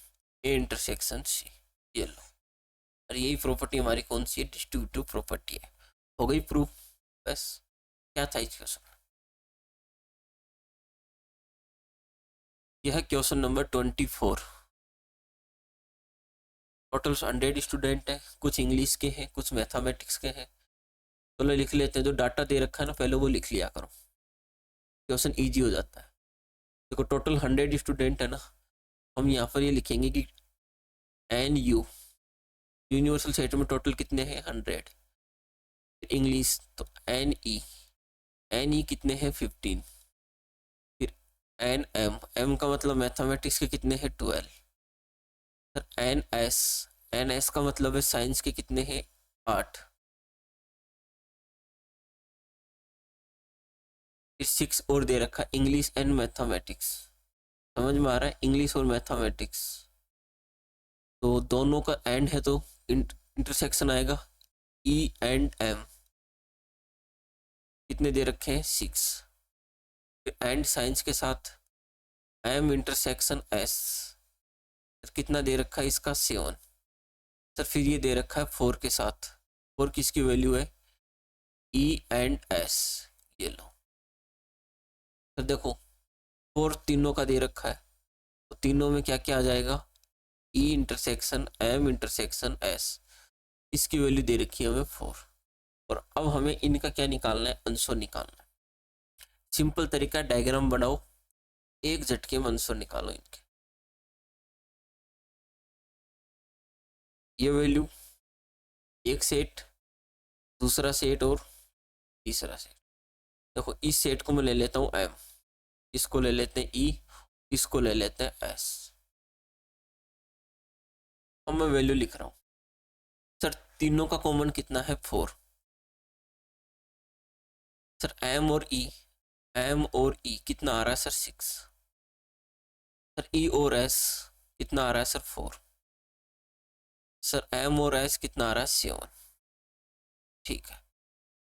A intersection C. ये लो, और यही प्रॉपर्टी हमारी कौन सी है, डिस्ट्रीब्यूटिव प्रॉपर्टी है। हो गई प्रूफ, बस क्या था इस क्वेश्चन। यह है क्वेश्चन नंबर 24। टोटल 100 स्टूडेंट है, कुछ इंग्लिश के हैं कुछ मैथमेटिक्स के हैं। चलो लिख लेते हैं, जो डाटा दे रखा है ना पहले वो लिख लिया करो, क्वेश्चन इजी हो जाता है। देखो टोटल 100 स्टूडेंट है ना, हम यहाँ पर ये लिखेंगे कि एन यू यूनिवर्सल सेट में टोटल कितने हैं 100। इंग्लिश तो एन ई कितने हैं 15। फिर एन एम का मतलब मैथमेटिक्स के कितने हैं 12। फिर एन एस का मतलब है साइंस के कितने हैं 8। फिर 6 और दे रखा इंग्लिश एंड मैथमेटिक्स, समझ में आ रहा है, इंग्लिश और मैथमेटिक्स तो दोनों का एंड है तो इंटरसेक्शन आएगा ई एंड एम, कितने दे रखे हैं 6। फिर एंड साइंस के साथ एम इंटरसेक्शन एस, कितना दे रखा है इसका 7। सर फिर ये दे रखा है 4 के साथ, 4 किसकी वैल्यू है ई एंड एस। ये लो सर देखो 4 तीनों का दे रखा है, तो तीनों में क्या क्या आ जाएगा E intersection M intersection S, इसकी वैल्यू दे रखी है हमें 4। और अब हमें इनका क्या निकालना है, आंसर निकालना है। सिंपल तरीका, डायग्राम बनाओ, एक झटके में आंसर निकालो इनके। ये वैल्यू एक सेट, दूसरा सेट और तीसरा सेट। देखो इस सेट को मैं ले लेता हूँ एम, इसको ले लेते हैं ई, इसको ले लेते हैं एस। अब मैं वैल्यू लिख रहा हूँ। सर तीनों का कॉमन कितना है 4। सर एम और ई, एम और ई कितना आ रहा है सर 6। सर ई और एस कितना आ रहा है सर 4। सर एम और एस कितना आ रहा है 7। ठीक है,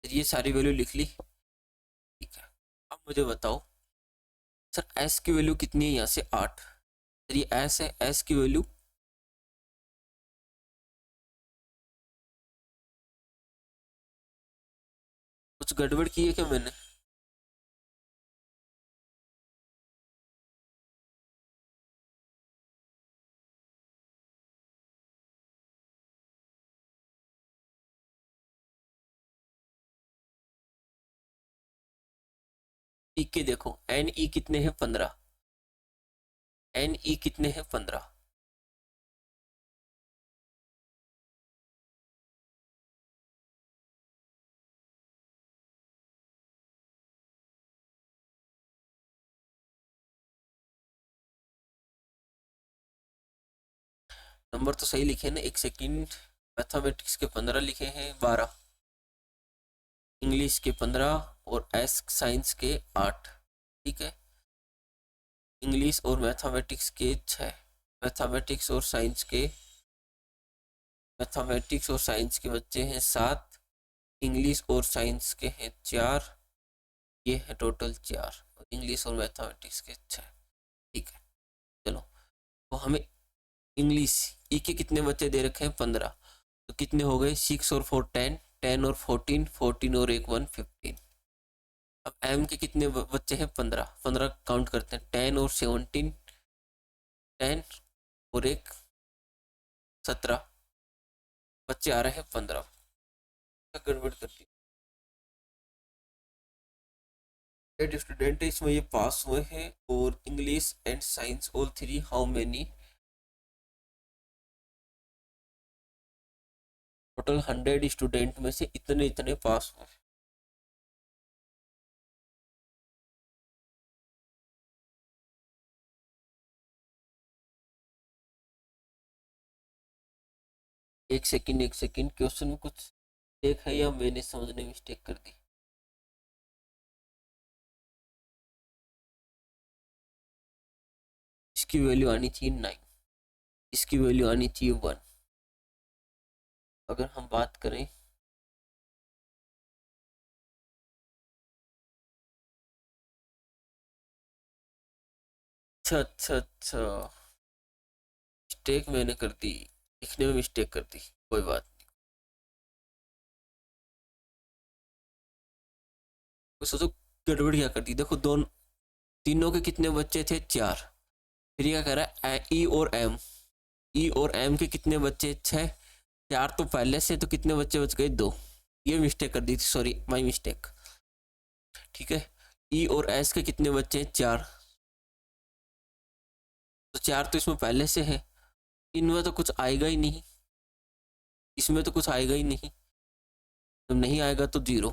ये सारी वैल्यू लिख ली। ठीक है, अब मुझे बताओ सर एस की वैल्यू कितनी है यहाँ से 8। सर ये एस है, एस की वैल्यू कुछ गड़बड़ की है क्या मैंने? ई के देखो एन ई कितने हैं 15, एन ई कितने हैं 15। नंबर तो सही लिखे ना, एक सेकंड। मैथमेटिक्स के 15 लिखे हैं, 12 इंग्लिश के 15 और एस साइंस के 8। ठीक है, इंग्लिश और मैथमेटिक्स के 6, मैथमेटिक्स और साइंस के, मैथमेटिक्स और साइंस के बच्चे हैं 7, इंग्लिश और साइंस के हैं 4, ये है टोटल 4, और इंग्लिश और मैथमेटिक्स के 6। ठीक है, चलो तो हमें इंग्लिश ई के कितने बच्चे दे रखे हैं 15, तो कितने हो गए 6 और 4 10, 10 और 14, 14 और एक 1 15। अब एम के कितने बच्चे हैं 15, 15 काउंट करते हैं, 10 और 17, 10 और एक 17 बच्चे आ रहे हैं 15। गड़बड़ करती है स्टूडेंट इसमें ये पास हुए हैं, और English and science all 3 how many, total 100 student में से इतने इतने पास हुए। एक सेकंड एक सेकंड, क्वेश्चन में कुछ मिस्टेक है या मैंने समझने मिस्टेक कर दी? इसकी वैल्यू आनी चाहिए 9, इसकी वैल्यू आनी चाहिए 1। अगर हम बात करें अच्छा अच्छा अच्छा, मिस्टेक मैंने कर दी, लिखने में मिस्टेक कर दी, कोई बात नहीं। तो सोचो गड़बड़ क्या कर दी। देखो दोनों तीनों के कितने बच्चे थे 4, फिर क्या कह रहा है ई और एम, ई और एम के कितने बच्चे 6, 4 तो पहले से, तो कितने बच्चे बच गए 2। ये मिस्टेक कर दी थी, सॉरी माई मिस्टेक। ठीक है, ई और एस के कितने बच्चे 4, तो 4 तो इसमें पहले से है, इनमें तो कुछ आएगा ही नहीं, इसमें तो कुछ आएगा ही नहीं, तो नहीं आएगा तो 0।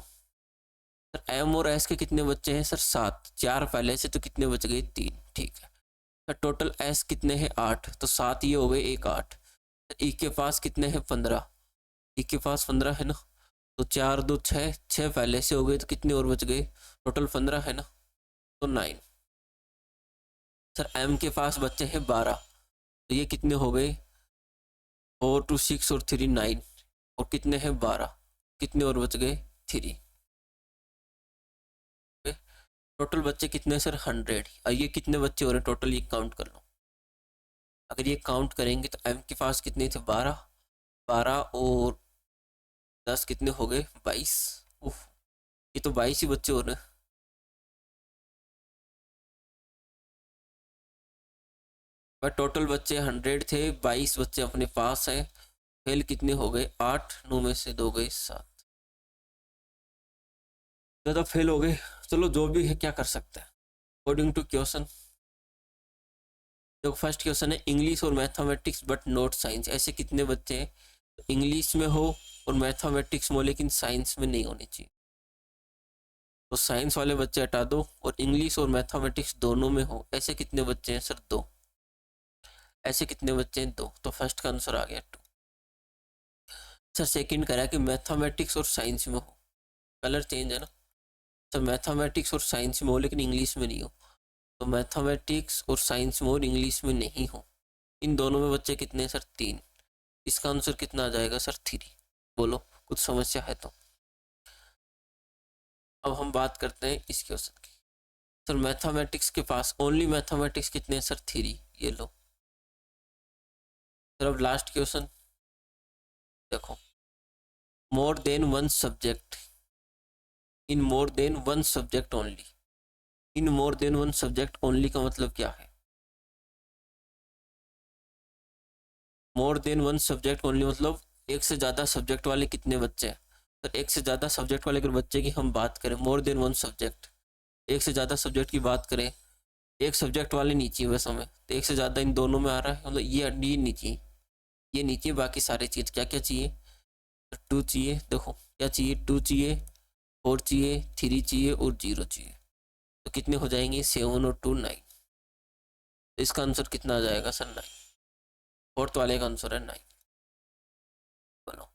सर एम और एस के कितने बच्चे हैं सर 7, 4 पहले से, तो कितने बच गए 3। ठीक है सर, टोटल एस कितने हैं 8, तो 7 ये हो गए 1 8। ई के पास कितने हैं 15, ई के पास 15 है ना, तो 4 2 6, 6 पहले से हो गए, तो कितने और बच गए, टोटल 15 है ना, तो 9। सर एम के पास बच्चे हैं 12, तो ये कितने हो गए 4 2 6 और 3 9, और कितने हैं 12, कितने और बच गए 3। टोटल बच्चे कितने सर 100, और ये कितने बच्चे हो रहे हैं टोटल, ये काउंट कर लो। अगर ये काउंट करेंगे तो एम के पास कितने थे 12, 12 और 10 कितने हो गए 22। उफ, ये तो 22 ही बच्चे हो रहे हैं। बट टोटल बच्चे 100 थे, 22 बच्चे अपने पास हैं, फेल कितने हो गए 8, 9 में से 2 गए 7, ज़्यादा फेल हो गए। चलो जो भी है क्या कर सकते हैं, अकॉर्डिंग टू क्वेश्चन। देखो फर्स्ट क्वेश्चन है इंग्लिश और मैथमेटिक्स बट नॉट साइंस, ऐसे कितने बच्चे हैं इंग्लिश में हो और मैथमेटिक्स में हो लेकिन साइंस में नहीं होनी चाहिए। तो साइंस वाले बच्चे हटा दो और इंग्लिश और मैथमेटिक्स दोनों में हो। ऐसे कितने बच्चे हैं सर? 2। ऐसे कितने बच्चे हैं? 2। तो फर्स्ट का आंसर आ गया 2। सर सेकंड करा कि मैथमेटिक्स और साइंस में हो, कलर चेंज है ना सर। मैथमेटिक्स और साइंस में हो लेकिन इंग्लिश में नहीं हो। तो मैथमेटिक्स और साइंस में और इंग्लिश में नहीं हो, इन दोनों में बच्चे कितने हैं सर? 3। इसका आंसर कितना आ जाएगा सर? 3। बोलो कुछ समस्या है तो। अब हम बात करते हैं इस क्वेश्चन की। सर मैथमेटिक्स के पास ओनली मैथमेटिक्स कितने हैं सर? 3। ये लो सर। अब लास्ट क्वेश्चन देखो, more than one subject in more than one subject only. In more than one subject only का मतलब क्या है? More than one subject only मतलब एक से ज़्यादा सब्जेक्ट वाले कितने बच्चे हैं? तो एक से ज़्यादा सब्जेक्ट वाले अगर बच्चे की हम बात करें, मोर देन वन सब्जेक्ट, एक से ज़्यादा सब्जेक्ट की बात करें, एक सब्जेक्ट वाले नीचे बस हमें, तो एक से ज़्यादा इन दोनों में आ रहा है, मतलब ये नीचे, ये नीचे, बाकी सारे चीज़ क्या क्या चाहिए? 2 चाहिए। देखो क्या चाहिए? 2 चाहिए, 4 चाहिए, 3 चाहिए और 0 चाहिए। तो कितने हो जाएंगे? 7 और 2 9। तो इसका आंसर कितना आ जाएगा सर? 9। फोर्थ वाले का आंसर है 9। बोलो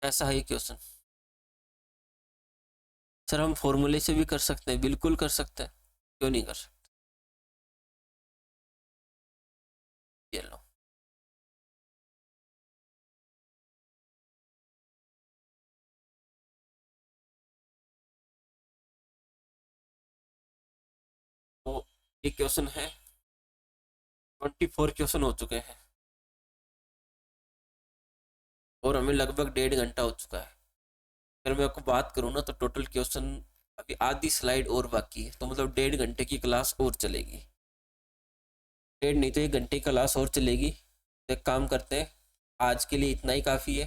ऐसा है क्वेश्चन। सर हम फॉर्मूले से भी कर सकते हैं, बिल्कुल कर सकते हैं, क्यों नहीं कर सकते? ये लो। तो ये क्वेश्चन है, 24 क्वेश्चन हो चुके हैं और हमें लगभग 1.5 घंटा हो चुका है। अगर मैं आपको बात करूँ ना तो टोटल क्वेश्चन अभी आधी स्लाइड और बाकी है, तो मतलब 1.5 घंटे की क्लास और चलेगी। 1.5 नहीं तो 1 घंटे की क्लास और चलेगी। तो एक काम करते हैं, आज के लिए इतना ही काफ़ी है।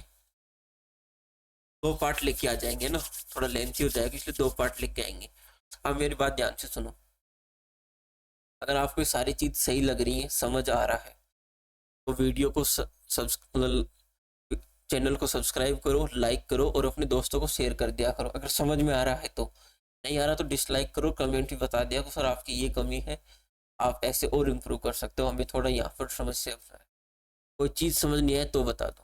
2 पार्ट लेके आ जाएंगे ना, थोड़ा लेंथी हो जाएगा इसलिए 2 पार्ट लेके आएंगे। अब मेरी बात ध्यान से सुनो, अगर आपको ये सारी चीज़ सही लग रही है, समझ आ रहा है, तो वीडियो को चैनल को सब्सक्राइब करो, लाइक करो और अपने दोस्तों को शेयर कर दिया करो। अगर समझ में आ रहा है तो, नहीं आ रहा तो डिसलाइक करो, कमेंट भी बता दिया करो सर आपकी ये कमी है, आप ऐसे और इम्प्रूव कर सकते हो, हमें थोड़ा यहाँ पर समस्या है, कोई चीज़ समझ नहीं आए तो बता दो।